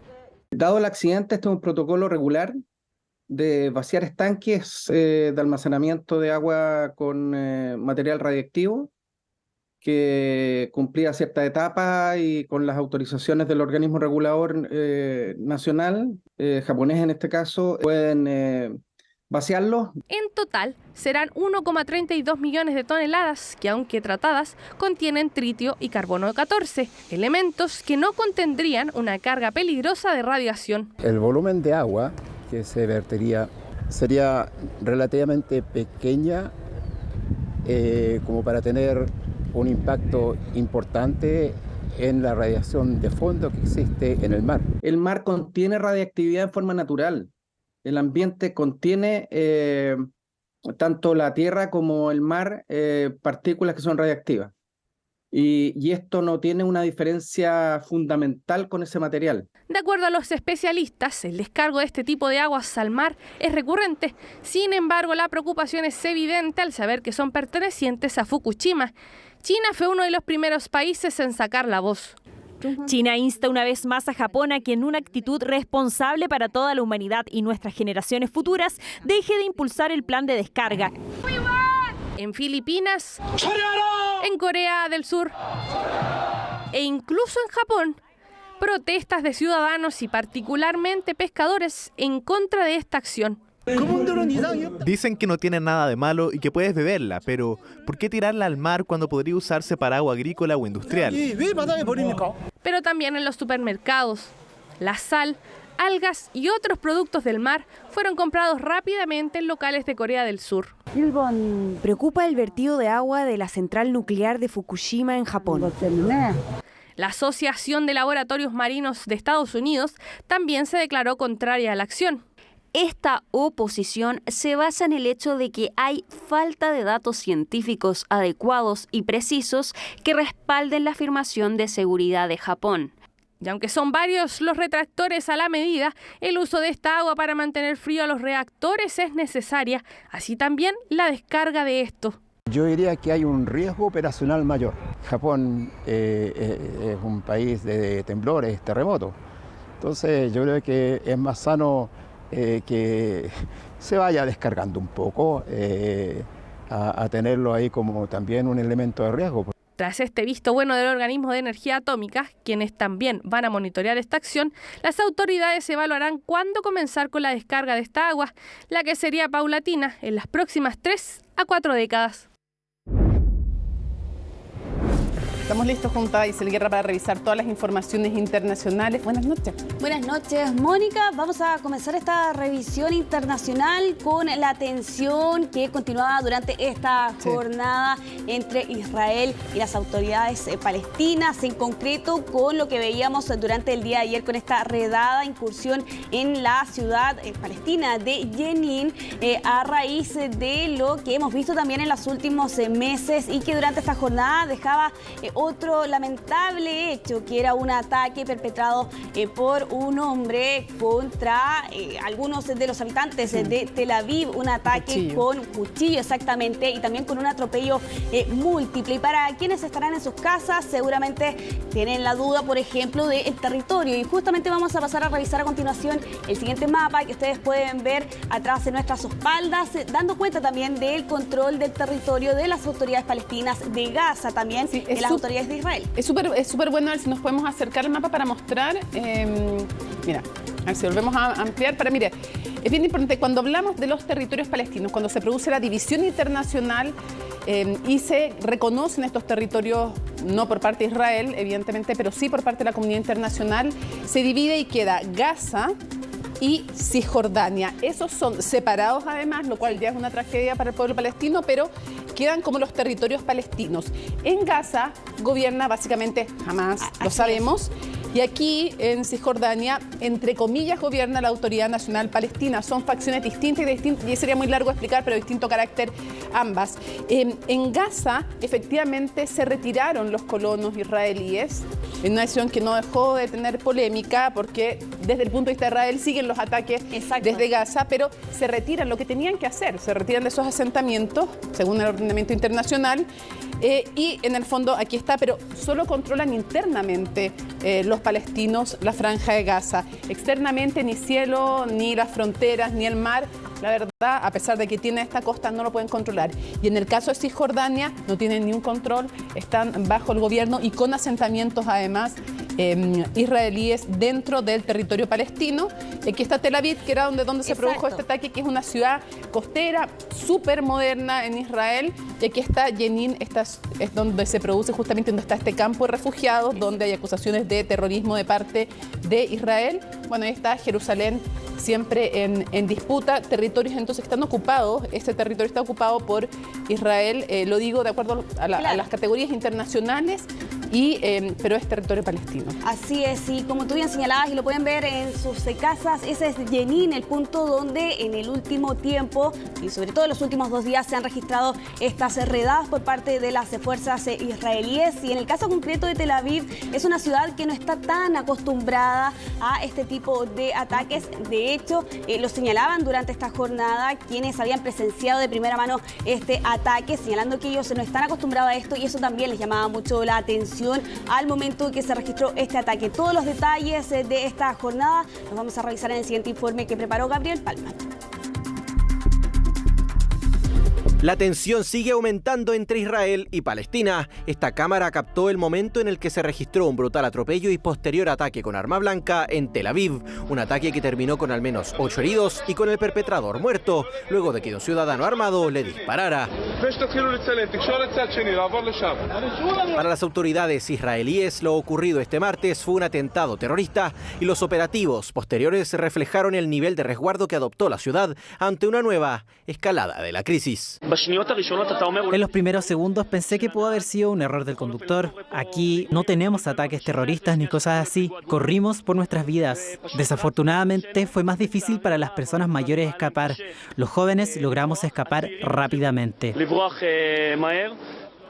Dado el accidente, este es un protocolo regular de vaciar estanques de almacenamiento de agua con material radiactivo, que cumplía cierta etapa y con las autorizaciones del organismo regulador nacional, japonés en este caso, pueden vaciarlo.
En total serán 1,32 millones de toneladas que, aunque tratadas, contienen tritio y carbono 14, elementos que no contendrían una carga peligrosa de radiación.
El volumen de agua que se vertería sería relativamente pequeña como para tener un impacto importante en la radiación de fondo que existe en el mar.
El mar contiene radiactividad en forma natural. El ambiente contiene, tanto la tierra como el mar, partículas que son radiactivas. Y esto no tiene una diferencia fundamental con ese material.
De acuerdo a los especialistas, el descargo de este tipo de aguas al mar es recurrente. Sin embargo, la preocupación es evidente al saber que son pertenecientes a Fukushima. China fue uno de los primeros países en sacar la voz.
China insta una vez más a Japón a que en una actitud responsable para toda la humanidad y nuestras generaciones futuras deje de impulsar el plan de descarga.
En Filipinas, en Corea del Sur e incluso en Japón, protestas de ciudadanos y particularmente pescadores en contra de esta acción.
Dicen que no tiene nada de malo y que puedes beberla, pero ¿por qué tirarla al mar cuando podría usarse para agua agrícola o industrial?
Pero también en los supermercados. La sal, algas y otros productos del mar fueron comprados rápidamente en locales de Corea del Sur.
Preocupa el vertido de agua de la central nuclear de Fukushima en Japón.
La Asociación de Laboratorios Marinos de Estados Unidos también se declaró contraria a la acción.
Esta oposición se basa en el hecho de que hay falta de datos científicos adecuados y precisos que respalden la afirmación de seguridad de Japón.
Y aunque son varios los retractores a la medida, el uso de esta agua para mantener frío a los reactores es necesaria, así también la descarga de esto.
Yo diría que hay un riesgo operacional mayor. Japón es un país de temblores, terremotos. Entonces yo creo que es más sano que se vaya descargando un poco, a tenerlo ahí como también un elemento de riesgo.
Tras este visto bueno del Organismo de Energía Atómica, quienes también van a monitorear esta acción, las autoridades evaluarán cuándo comenzar con la descarga de esta agua, la que sería paulatina en las próximas 3 a 4 décadas.
Estamos listos junto a Isel Guerra para revisar todas las informaciones internacionales. Buenas noches.
Buenas noches, Mónica. Vamos a comenzar esta revisión internacional con la tensión que continuaba durante esta jornada entre Israel y las autoridades palestinas, en concreto con lo que veíamos durante el día de ayer con esta redada incursión en la ciudad palestina de Jenin, a raíz de lo que hemos visto también en los últimos meses y que durante esta jornada dejaba otro lamentable hecho, que era un ataque perpetrado por un hombre contra algunos de los habitantes de Tel Aviv, un ataque con cuchillo exactamente, y también con un atropello múltiple. Y para quienes estarán en sus casas, seguramente tienen la duda, por ejemplo, del territorio. Y justamente vamos a pasar a revisar a continuación el siguiente mapa que ustedes pueden ver atrás de nuestras espaldas, dando cuenta también del control del territorio de las autoridades palestinas, de Gaza también, de las autoridades de Israel.
Es súper bueno, a ver si nos podemos acercar al mapa para mostrar. Mira, a ver si volvemos a ampliar. Mire, es bien importante cuando hablamos de los territorios palestinos, cuando se produce la división internacional y se reconocen estos territorios, no por parte de Israel, evidentemente, pero sí por parte de la comunidad internacional, se divide y queda Gaza y Cisjordania. Esos son separados además, lo cual ya es una tragedia para el pueblo palestino, pero quedan como los territorios palestinos. En Gaza gobierna básicamente Hamas, lo sabemos, y aquí en Cisjordania, entre comillas, gobierna la Autoridad Nacional Palestina. Son facciones distintas y sería muy largo explicar, pero de distinto carácter ambas. En Gaza, efectivamente, se retiraron los colonos israelíes, en una decisión que no dejó de tener polémica, porque desde el punto de vista de Israel siguen los ataques desde Gaza, pero se retiran lo que tenían que hacer, se retiran de esos asentamientos, según el ordenamiento internacional, y en el fondo aquí está, pero solo controlan internamente los palestinos la franja de Gaza. Externamente ni cielo, ni las fronteras, ni el mar, la verdad, a pesar de que tiene esta costa, no lo pueden controlar. Y en el caso de Cisjordania no tienen ni un control, están bajo el gobierno y con asentamientos además israelíes dentro del territorio palestino. Aquí está Tel Aviv, que era donde se produjo este ataque, que es una ciudad costera súper moderna en Israel. Y aquí está Jenin, es donde se produce justamente, donde está este campo de refugiados, donde hay acusaciones de terrorismo de parte de Israel. Bueno, ahí está Jerusalén, siempre en disputa. Territorios entonces están ocupados, este territorio está ocupado por Israel, lo digo de acuerdo a las categorías internacionales, pero es territorio palestino.
Así es, y como tú bien señalabas y lo pueden ver en sus casas, ese es Jenin, el punto donde en el último tiempo y sobre todo en los últimos 2 días se han registrado estas redadas por parte de las fuerzas israelíes. Y en el caso concreto de Tel Aviv, es una ciudad que no está tan acostumbrada a este tipo de ataques. De hecho, lo señalaban durante esta jornada quienes habían presenciado de primera mano este ataque, señalando que ellos no están acostumbrados a esto y eso también les llamaba mucho la atención. información al momento que se registró este ataque. Todos los detalles de esta jornada los vamos a revisar en el siguiente informe que preparó Gabriel Palma.
La tensión sigue aumentando entre Israel y Palestina. Esta cámara captó el momento en el que se registró un brutal atropello y posterior ataque con arma blanca en Tel Aviv. Un ataque que terminó con al menos 8 heridos y con el perpetrador muerto, luego de que un ciudadano armado le disparara. Para las autoridades israelíes, lo ocurrido este martes fue un atentado terrorista y los operativos posteriores reflejaron el nivel de resguardo que adoptó la ciudad ante una nueva escalada de la crisis.
En los primeros segundos pensé que pudo haber sido un error del conductor. Aquí no tenemos ataques terroristas ni cosas así. Corrimos por nuestras vidas. Desafortunadamente fue más difícil para las personas mayores escapar. Los jóvenes logramos escapar rápidamente.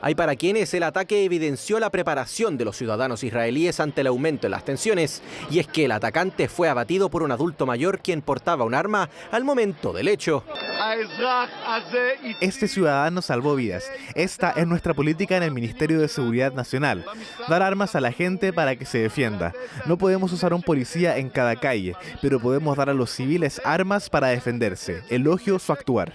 Hay para quienes el ataque evidenció la preparación de los ciudadanos israelíes ante el aumento en las tensiones, y es que el atacante fue abatido por un adulto mayor quien portaba un arma al momento del hecho.
Este ciudadano salvó vidas. Esta es nuestra política en el Ministerio de Seguridad Nacional. Dar armas a la gente para que se defienda. No podemos usar un policía en cada calle, pero podemos dar a los civiles armas para defenderse. Elogio su actuar.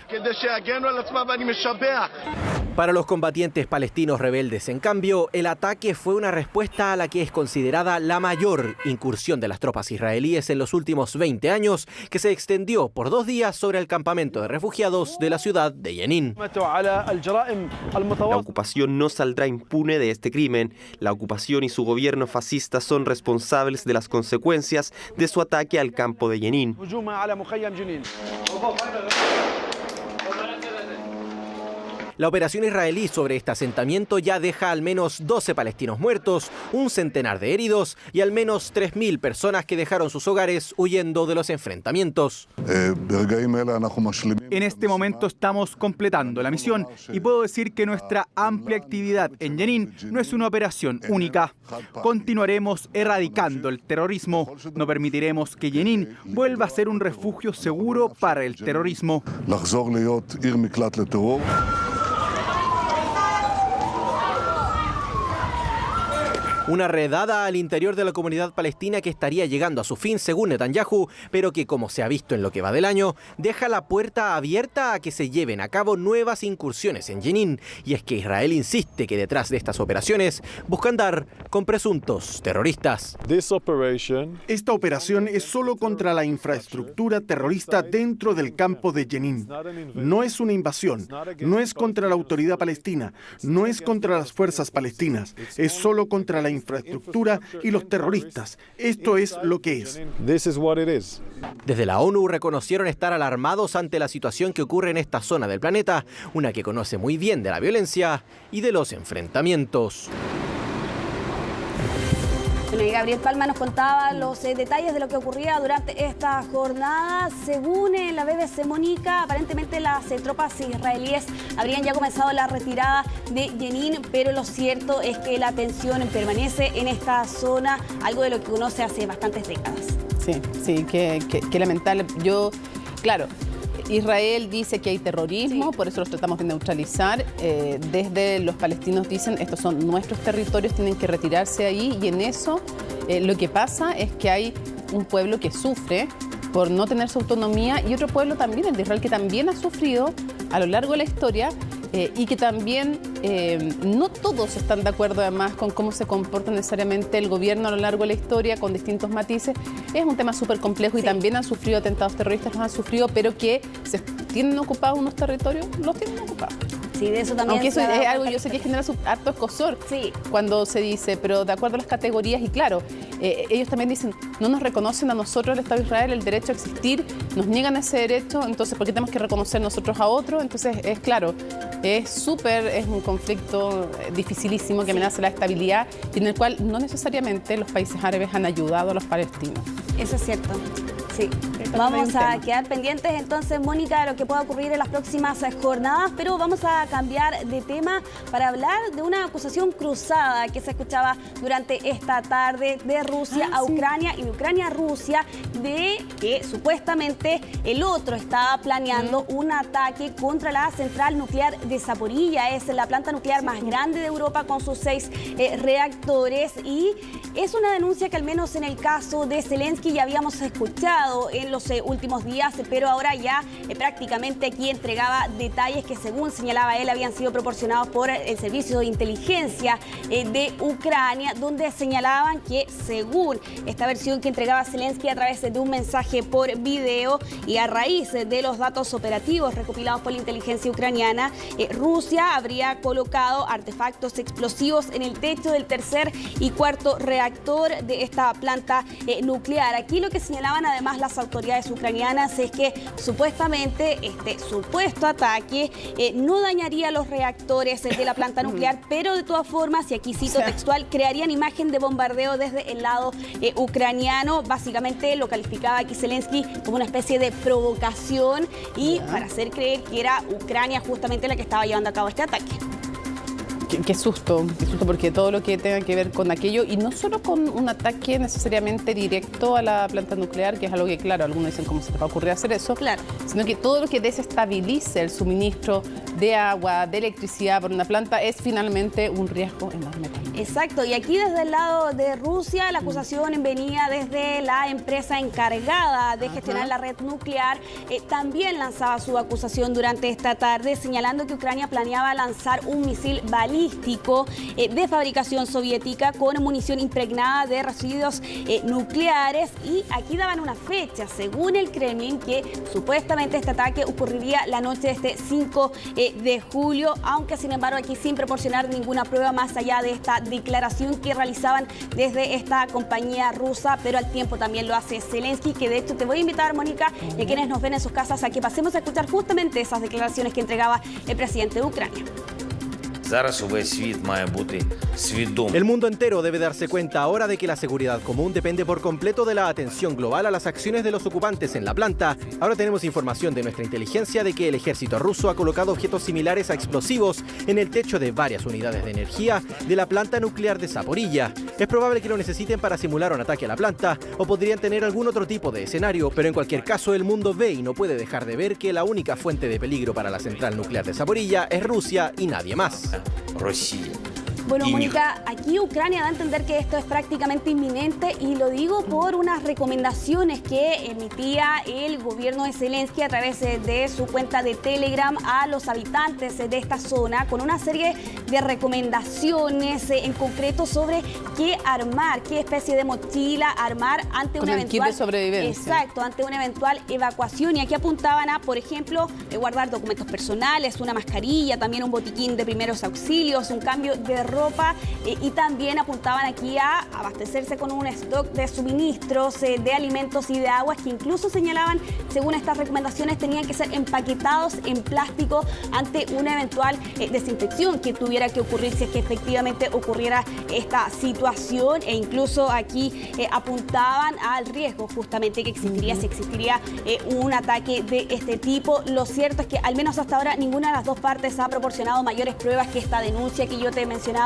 Para los combatientes palestinos rebeldes, en cambio, el ataque fue una respuesta a la que es considerada la mayor incursión de las tropas israelíes en los últimos 20 años, que se extendió por 2 días sobre el campamento de refugiados de la ciudad de Jenin.
La ocupación no saldrá impune de este crimen. La ocupación y su gobierno fascista son responsables de las consecuencias de su ataque al campo de Jenin.
La operación israelí sobre este asentamiento ya deja al menos 12 palestinos muertos, un centenar de heridos y al menos 3.000 personas que dejaron sus hogares huyendo de los enfrentamientos.
En este momento estamos completando la misión y puedo decir que nuestra amplia actividad en Jenin no es una operación única. Continuaremos erradicando el terrorismo. No permitiremos que Jenin vuelva a ser un refugio seguro para el terrorismo.
Una redada al interior de la comunidad palestina que estaría llegando a su fin, según Netanyahu, pero que, como se ha visto en lo que va del año, deja la puerta abierta a que se lleven a cabo nuevas incursiones en Jenin. Y es que Israel insiste que detrás de estas operaciones buscan dar con presuntos terroristas.
Esta operación es solo contra la infraestructura terrorista dentro del campo de Jenin. No es una invasión, no es contra la autoridad palestina, no es contra las fuerzas palestinas, es solo contra la infraestructura y los terroristas. Esto es lo que es.
Desde la ONU reconocieron estar alarmados ante la situación que ocurre en esta zona del planeta, una que conoce muy bien de la violencia y de los enfrentamientos.
Bueno, y Gabriel Palma nos contaba los detalles de lo que ocurría durante esta jornada. Según la BBC Mónica, aparentemente las tropas israelíes habrían ya comenzado la retirada de Jenin, pero lo cierto es que la tensión permanece en esta zona, algo de lo que conoce hace bastantes décadas.
Sí, qué lamentable. Claro, Israel dice que hay terrorismo, por eso los tratamos de neutralizar. Desde los palestinos dicen, estos son nuestros territorios, tienen que retirarse ahí, y en eso lo que pasa es que hay un pueblo que sufre por no tener su autonomía y otro pueblo también, el de Israel, que también ha sufrido a lo largo de la historia y que también no todos están de acuerdo además con cómo se comporta necesariamente el gobierno a lo largo de la historia, con distintos matices. Es un tema súper complejo y también han sufrido atentados terroristas, los han sufrido, pero que se tienen ocupados unos territorios, los tienen ocupados.
Sí, de eso también.
Aunque eso es algo, yo sé que genera harto escozor cuando se dice, pero de acuerdo a las categorías, y claro, ellos también dicen, no nos reconocen a nosotros, el Estado de Israel, el derecho a existir, nos niegan ese derecho, entonces ¿por qué tenemos que reconocer nosotros a otros? Entonces es claro, es un conflicto dificilísimo que amenaza la estabilidad y en el cual no necesariamente los países árabes han ayudado a los palestinos.
Eso es cierto. Sí, vamos a quedar pendientes entonces, Mónica, de lo que pueda ocurrir en las próximas jornadas, pero vamos a cambiar de tema para hablar de una acusación cruzada que se escuchaba durante esta tarde de Rusia a Ucrania y de Ucrania a Rusia, de que supuestamente el otro estaba planeando un ataque contra la central nuclear de Zaporilla. Es la planta nuclear más grande de Europa con sus 6 reactores, y es una denuncia que al menos en el caso de Zelensky ya habíamos escuchado en los últimos días, pero ahora ya prácticamente aquí entregaba detalles que, según señalaba él, habían sido proporcionados por el servicio de inteligencia de Ucrania, donde señalaban que, según esta versión que entregaba Zelensky a través de un mensaje por video y a raíz de los datos operativos recopilados por la inteligencia ucraniana, Rusia habría colocado artefactos explosivos en el techo del tercer y cuarto reactor de esta planta nuclear. Aquí lo que señalaban además las autoridades ucranianas es que supuestamente este supuesto ataque no dañaría los reactores de la planta nuclear, pero de todas formas, y aquí cito textual, crearían imagen de bombardeo desde el lado ucraniano. Básicamente lo calificaba aquí Zelensky como una especie de provocación y para hacer creer que era Ucrania justamente la que estaba llevando a cabo este ataque.
Qué susto, porque todo lo que tenga que ver con aquello, y no solo con un ataque necesariamente directo a la planta nuclear, que es algo que, claro, algunos dicen cómo se les va a ocurrir hacer eso,
claro,
sino que todo lo que desestabilice el suministro de agua, de electricidad por una planta es finalmente un riesgo enorme.
Exacto, y aquí desde el lado de Rusia la acusación venía desde la empresa encargada de gestionar la red nuclear. También lanzaba su acusación durante esta tarde, señalando que Ucrania planeaba lanzar un misil balístico de fabricación soviética con munición impregnada de residuos nucleares, y aquí daban una fecha, según el Kremlin, que supuestamente este ataque ocurriría la noche de este 5 de julio, aunque sin embargo aquí sin proporcionar ninguna prueba más allá de esta declaración que realizaban desde esta compañía rusa, pero al tiempo también lo hace Zelensky, que de hecho te voy a invitar, Mónica, y a quienes nos ven en sus casas, a que pasemos a escuchar justamente esas declaraciones que entregaba el presidente de Ucrania.
El mundo entero debe darse cuenta ahora de que la seguridad común depende por completo de la atención global a las acciones de los ocupantes en la planta. Ahora tenemos información de nuestra inteligencia de que el ejército ruso ha colocado objetos similares a explosivos en el techo de varias unidades de energía de la planta nuclear de Zaporilla. Es probable que lo necesiten para simular un ataque a la planta, o podrían tener algún otro tipo de escenario, pero en cualquier caso el mundo ve y no puede dejar de ver que la única fuente de peligro para la central nuclear de Zaporilla es Rusia y nadie más.
Bueno, Mónica, aquí Ucrania da a entender que esto es prácticamente inminente, y lo digo por unas recomendaciones que emitía el gobierno de Zelensky a través de su cuenta de Telegram a los habitantes de esta zona, con una serie de recomendaciones en concreto sobre qué armar, qué especie de mochila armar ante una eventual
kit de sobrevivencia.
Exacto, ante una eventual evacuación. Y aquí apuntaban a, por ejemplo, guardar documentos personales, una mascarilla, también un botiquín de primeros auxilios, un cambio de ropa, y también apuntaban aquí a abastecerse con un stock de suministros de alimentos y de aguas, que incluso señalaban, según estas recomendaciones, tenían que ser empaquetados en plástico ante una eventual desinfección que tuviera que ocurrir si es que efectivamente ocurriera esta situación. E incluso aquí apuntaban al riesgo justamente que existiría si existiría un ataque de este tipo. Lo cierto es que al menos hasta ahora ninguna de las dos partes ha proporcionado mayores pruebas que esta denuncia que yo te mencionaba,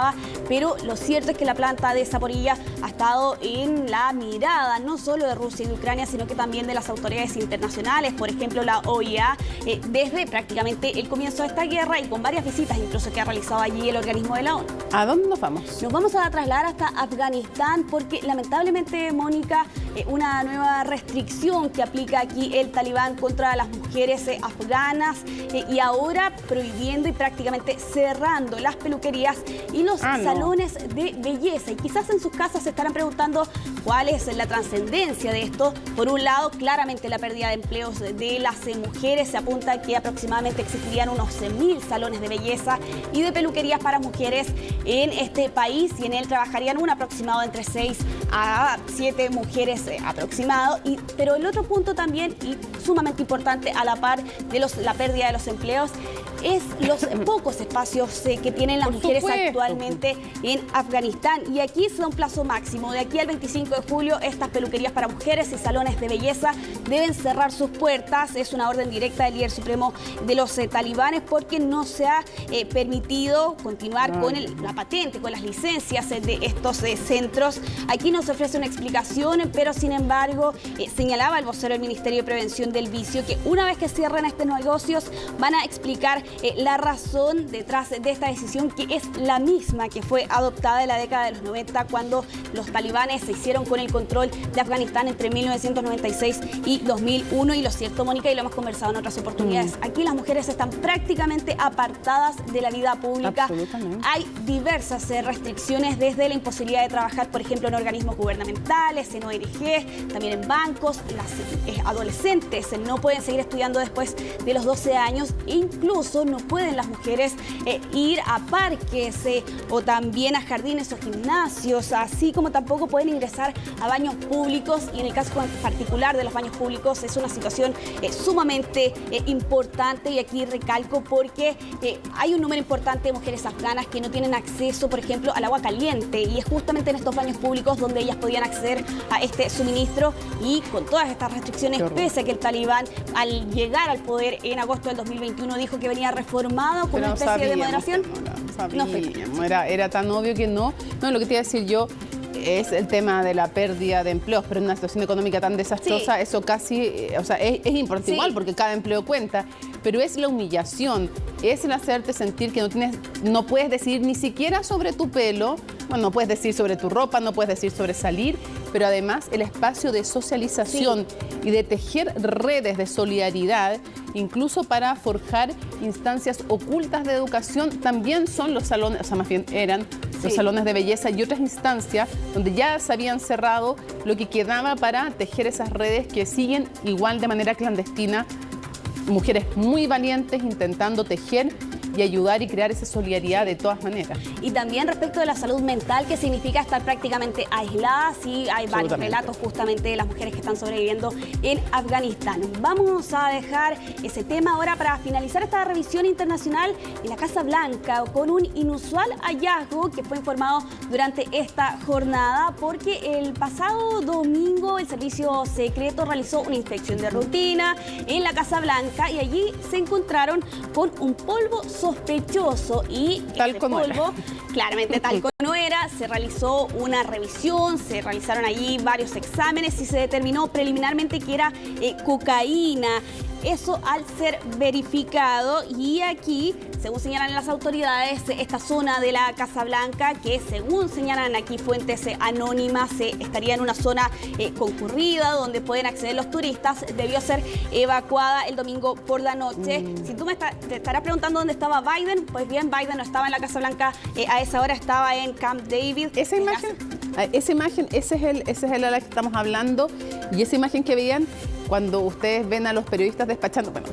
pero lo cierto es que la planta de Zaporilla ha estado en la mirada no solo de Rusia y de Ucrania, sino que también de las autoridades internacionales, por ejemplo la OEA, desde prácticamente el comienzo de esta guerra, y con varias visitas incluso que ha realizado allí el organismo de la ONU.
¿A dónde nos vamos?
Nos vamos a trasladar hasta Afganistán, porque lamentablemente, Mónica, una nueva restricción que aplica aquí el talibán contra las mujeres afganas, y ahora prohibiendo y prácticamente cerrando las peluquerías y los salones de belleza. Y quizás en sus casas se estarán preguntando cuál es la trascendencia de esto. Por un lado, claramente la pérdida de empleos de las mujeres. Se apunta que aproximadamente existirían unos 100.000 salones de belleza y de peluquerías para mujeres en este país, y en él trabajarían un aproximado entre 6 a 7 mujeres aproximado. Pero el otro punto también, y sumamente importante a la par de la pérdida de los empleos, es los pocos espacios que tienen las mujeres actualmente en Afganistán. Y aquí se da un plazo máximo. De aquí al 25 de julio, estas peluquerías para mujeres y salones de belleza deben cerrar sus puertas. Es una orden directa del líder supremo de los talibanes, porque no se ha permitido continuar con la patente, con las licencias de estos centros. Aquí no se ofrece una explicación, pero sin embargo señalaba el vocero del Ministerio de Prevención del Vicio que una vez que cierren estos negocios van a explicar la razón detrás de esta decisión, que es la misma que fue adoptada en la década de los 90, cuando los talibanes se hicieron con el control de Afganistán entre 1996 y 2001. Y lo cierto, Mónica, y lo hemos conversado en otras oportunidades, aquí las mujeres están prácticamente apartadas de la vida pública. Hay diversas restricciones, desde la imposibilidad de trabajar, por ejemplo, en organismos gubernamentales, en ONG, también en bancos. Las adolescentes no pueden seguir estudiando después de los 12 años, e incluso no pueden las mujeres ir a parques o también a jardines o gimnasios, así como tampoco pueden ingresar a baños públicos. Y en el caso particular de los baños públicos es una situación sumamente importante, y aquí recalco porque hay un número importante de mujeres afganas que no tienen acceso, por ejemplo, al agua caliente, y es justamente en estos baños públicos donde ellas podían acceder a este suministro. Y con todas estas restricciones, pese a que el talibán al llegar al poder en agosto del 2021 dijo que venía reformado con una especie de moderación,
era tan obvio que no. No, lo que te iba a decir yo es el tema de la pérdida de empleos, pero en una situación económica tan desastrosa, eso casi, o sea, es importante igual, porque cada empleo cuenta, pero es la humillación, es el hacerte sentir que no puedes decidir ni siquiera sobre tu pelo, bueno, no puedes decir sobre tu ropa, no puedes decir sobre salir, pero además el espacio de socialización y de tejer redes de solidaridad, incluso para forjar instancias ocultas de educación, también son los salones, o sea, más bien eran los salones de belleza y otras instancias donde ya se habían cerrado lo que quedaba para tejer esas redes que siguen igual de manera clandestina. Mujeres muy valientes intentando tejer y ayudar y crear esa solidaridad de todas maneras.
Y también respecto de la salud mental, que significa estar prácticamente aisladas, y hay varios relatos justamente de las mujeres que están sobreviviendo en Afganistán. Vamos a dejar ese tema ahora para finalizar esta revisión internacional en la Casa Blanca, con un inusual hallazgo que fue informado durante esta jornada, porque el pasado domingo el servicio secreto realizó una inspección de rutina en la Casa Blanca, y allí se encontraron con un polvo sospechoso, y talco polvo, claramente talco no era. Se realizó una revisión, se realizaron allí varios exámenes y se determinó preliminarmente que era cocaína. Eso al ser verificado, y aquí, según señalan las autoridades, esta zona de la Casa Blanca, que según señalan aquí fuentes anónimas, estaría en una zona concurrida donde pueden acceder los turistas, debió ser evacuada el domingo por la noche. Si tú te estarás preguntando dónde estaba Biden, pues bien, Biden no estaba en la Casa Blanca a esa hora, estaba en Camp David.
Esa imagen, ese es el a la que estamos hablando, y esa imagen que veían cuando ustedes ven a los periodistas despachando, bueno,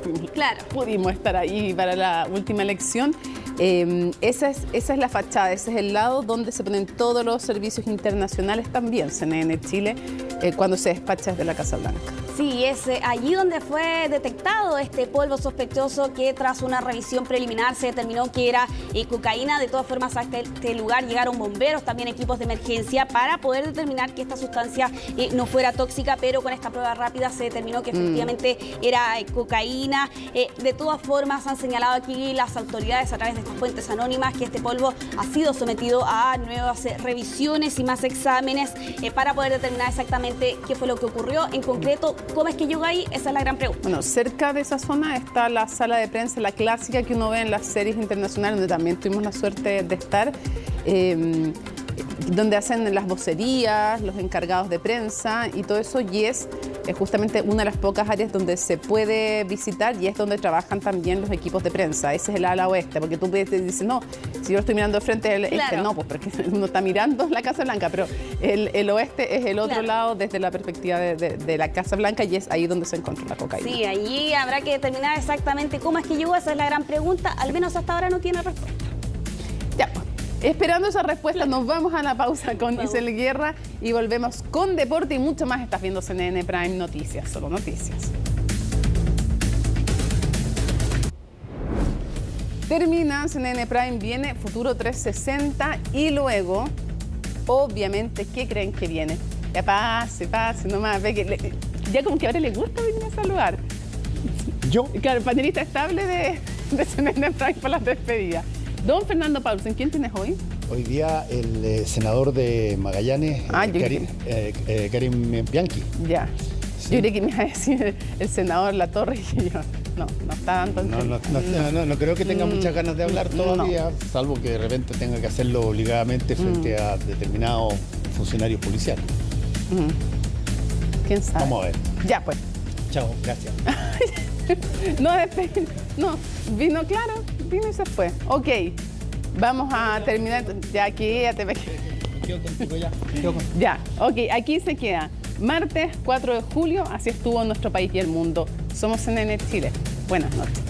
pudimos estar ahí para la última elección. Esa es la fachada, ese es el lado donde se ponen todos los servicios internacionales, también CNN Chile, cuando se despacha desde la Casa Blanca.
Sí, es allí donde fue detectado este polvo sospechoso, que tras una revisión preliminar se determinó que era cocaína. De todas formas, a este lugar llegaron bomberos, también equipos de emergencia, para poder determinar que esta sustancia no fuera tóxica, pero con esta prueba rápida se determinó que efectivamente era cocaína. De todas formas, han señalado aquí las autoridades a través de estas fuentes anónimas que este polvo ha sido sometido a nuevas revisiones y más exámenes para poder determinar exactamente qué fue lo que ocurrió. En concreto, ¿cómo es que llegó ahí? Esa es la gran pregunta.
Bueno, cerca de esa zona está la sala de prensa, la clásica que uno ve en las series internacionales, donde también tuvimos la suerte de estar, donde hacen las vocerías, los encargados de prensa y todo eso, y es justamente una de las pocas áreas donde se puede visitar, y es donde trabajan también los equipos de prensa. Ese es el ala oeste, porque tú dices, no, si yo estoy mirando de frente el este, no, pues porque uno está mirando la Casa Blanca, pero el oeste es el otro lado desde la perspectiva de la Casa Blanca, y es ahí donde se encontró la cocaína.
Sí, allí habrá que determinar exactamente cómo es que llegó, esa es la gran pregunta, al menos hasta ahora no tiene respuesta.
Ya, pues. Esperando esa respuesta, nos vamos a la pausa con Isel Guerra y volvemos con deporte y mucho más. Estás viendo CNN Prime Noticias, solo noticias. Termina CNN Prime, viene Futuro 360 y luego, obviamente, ¿qué creen que viene? Ya pase nomás, ve que ya como que ahora le gusta venir a saludar.
¿Yo?
Claro, el panelista estable de CNN Prime para las despedidas. Don Fernando Paulsen, ¿quién tienes hoy?
Hoy día el senador de Magallanes, Karim Bianchi.
Ya. Sí. Yo creí que me iba a decir el senador Latorre y yo, no está tanto.
No creo que tenga muchas ganas de hablar todavía, salvo que de repente tenga que hacerlo obligadamente frente a determinados funcionarios policiales.
¿Quién sabe?
Vamos a ver.
Ya, pues.
Chao, gracias.
No, vino y se fue. Ok, vamos a terminar. Ya, quédate.
Quedo contigo ya.
Ya, ok, aquí se queda. Martes 4 de julio, así estuvo nuestro país y el mundo. Somos CNN Chile. Buenas noches.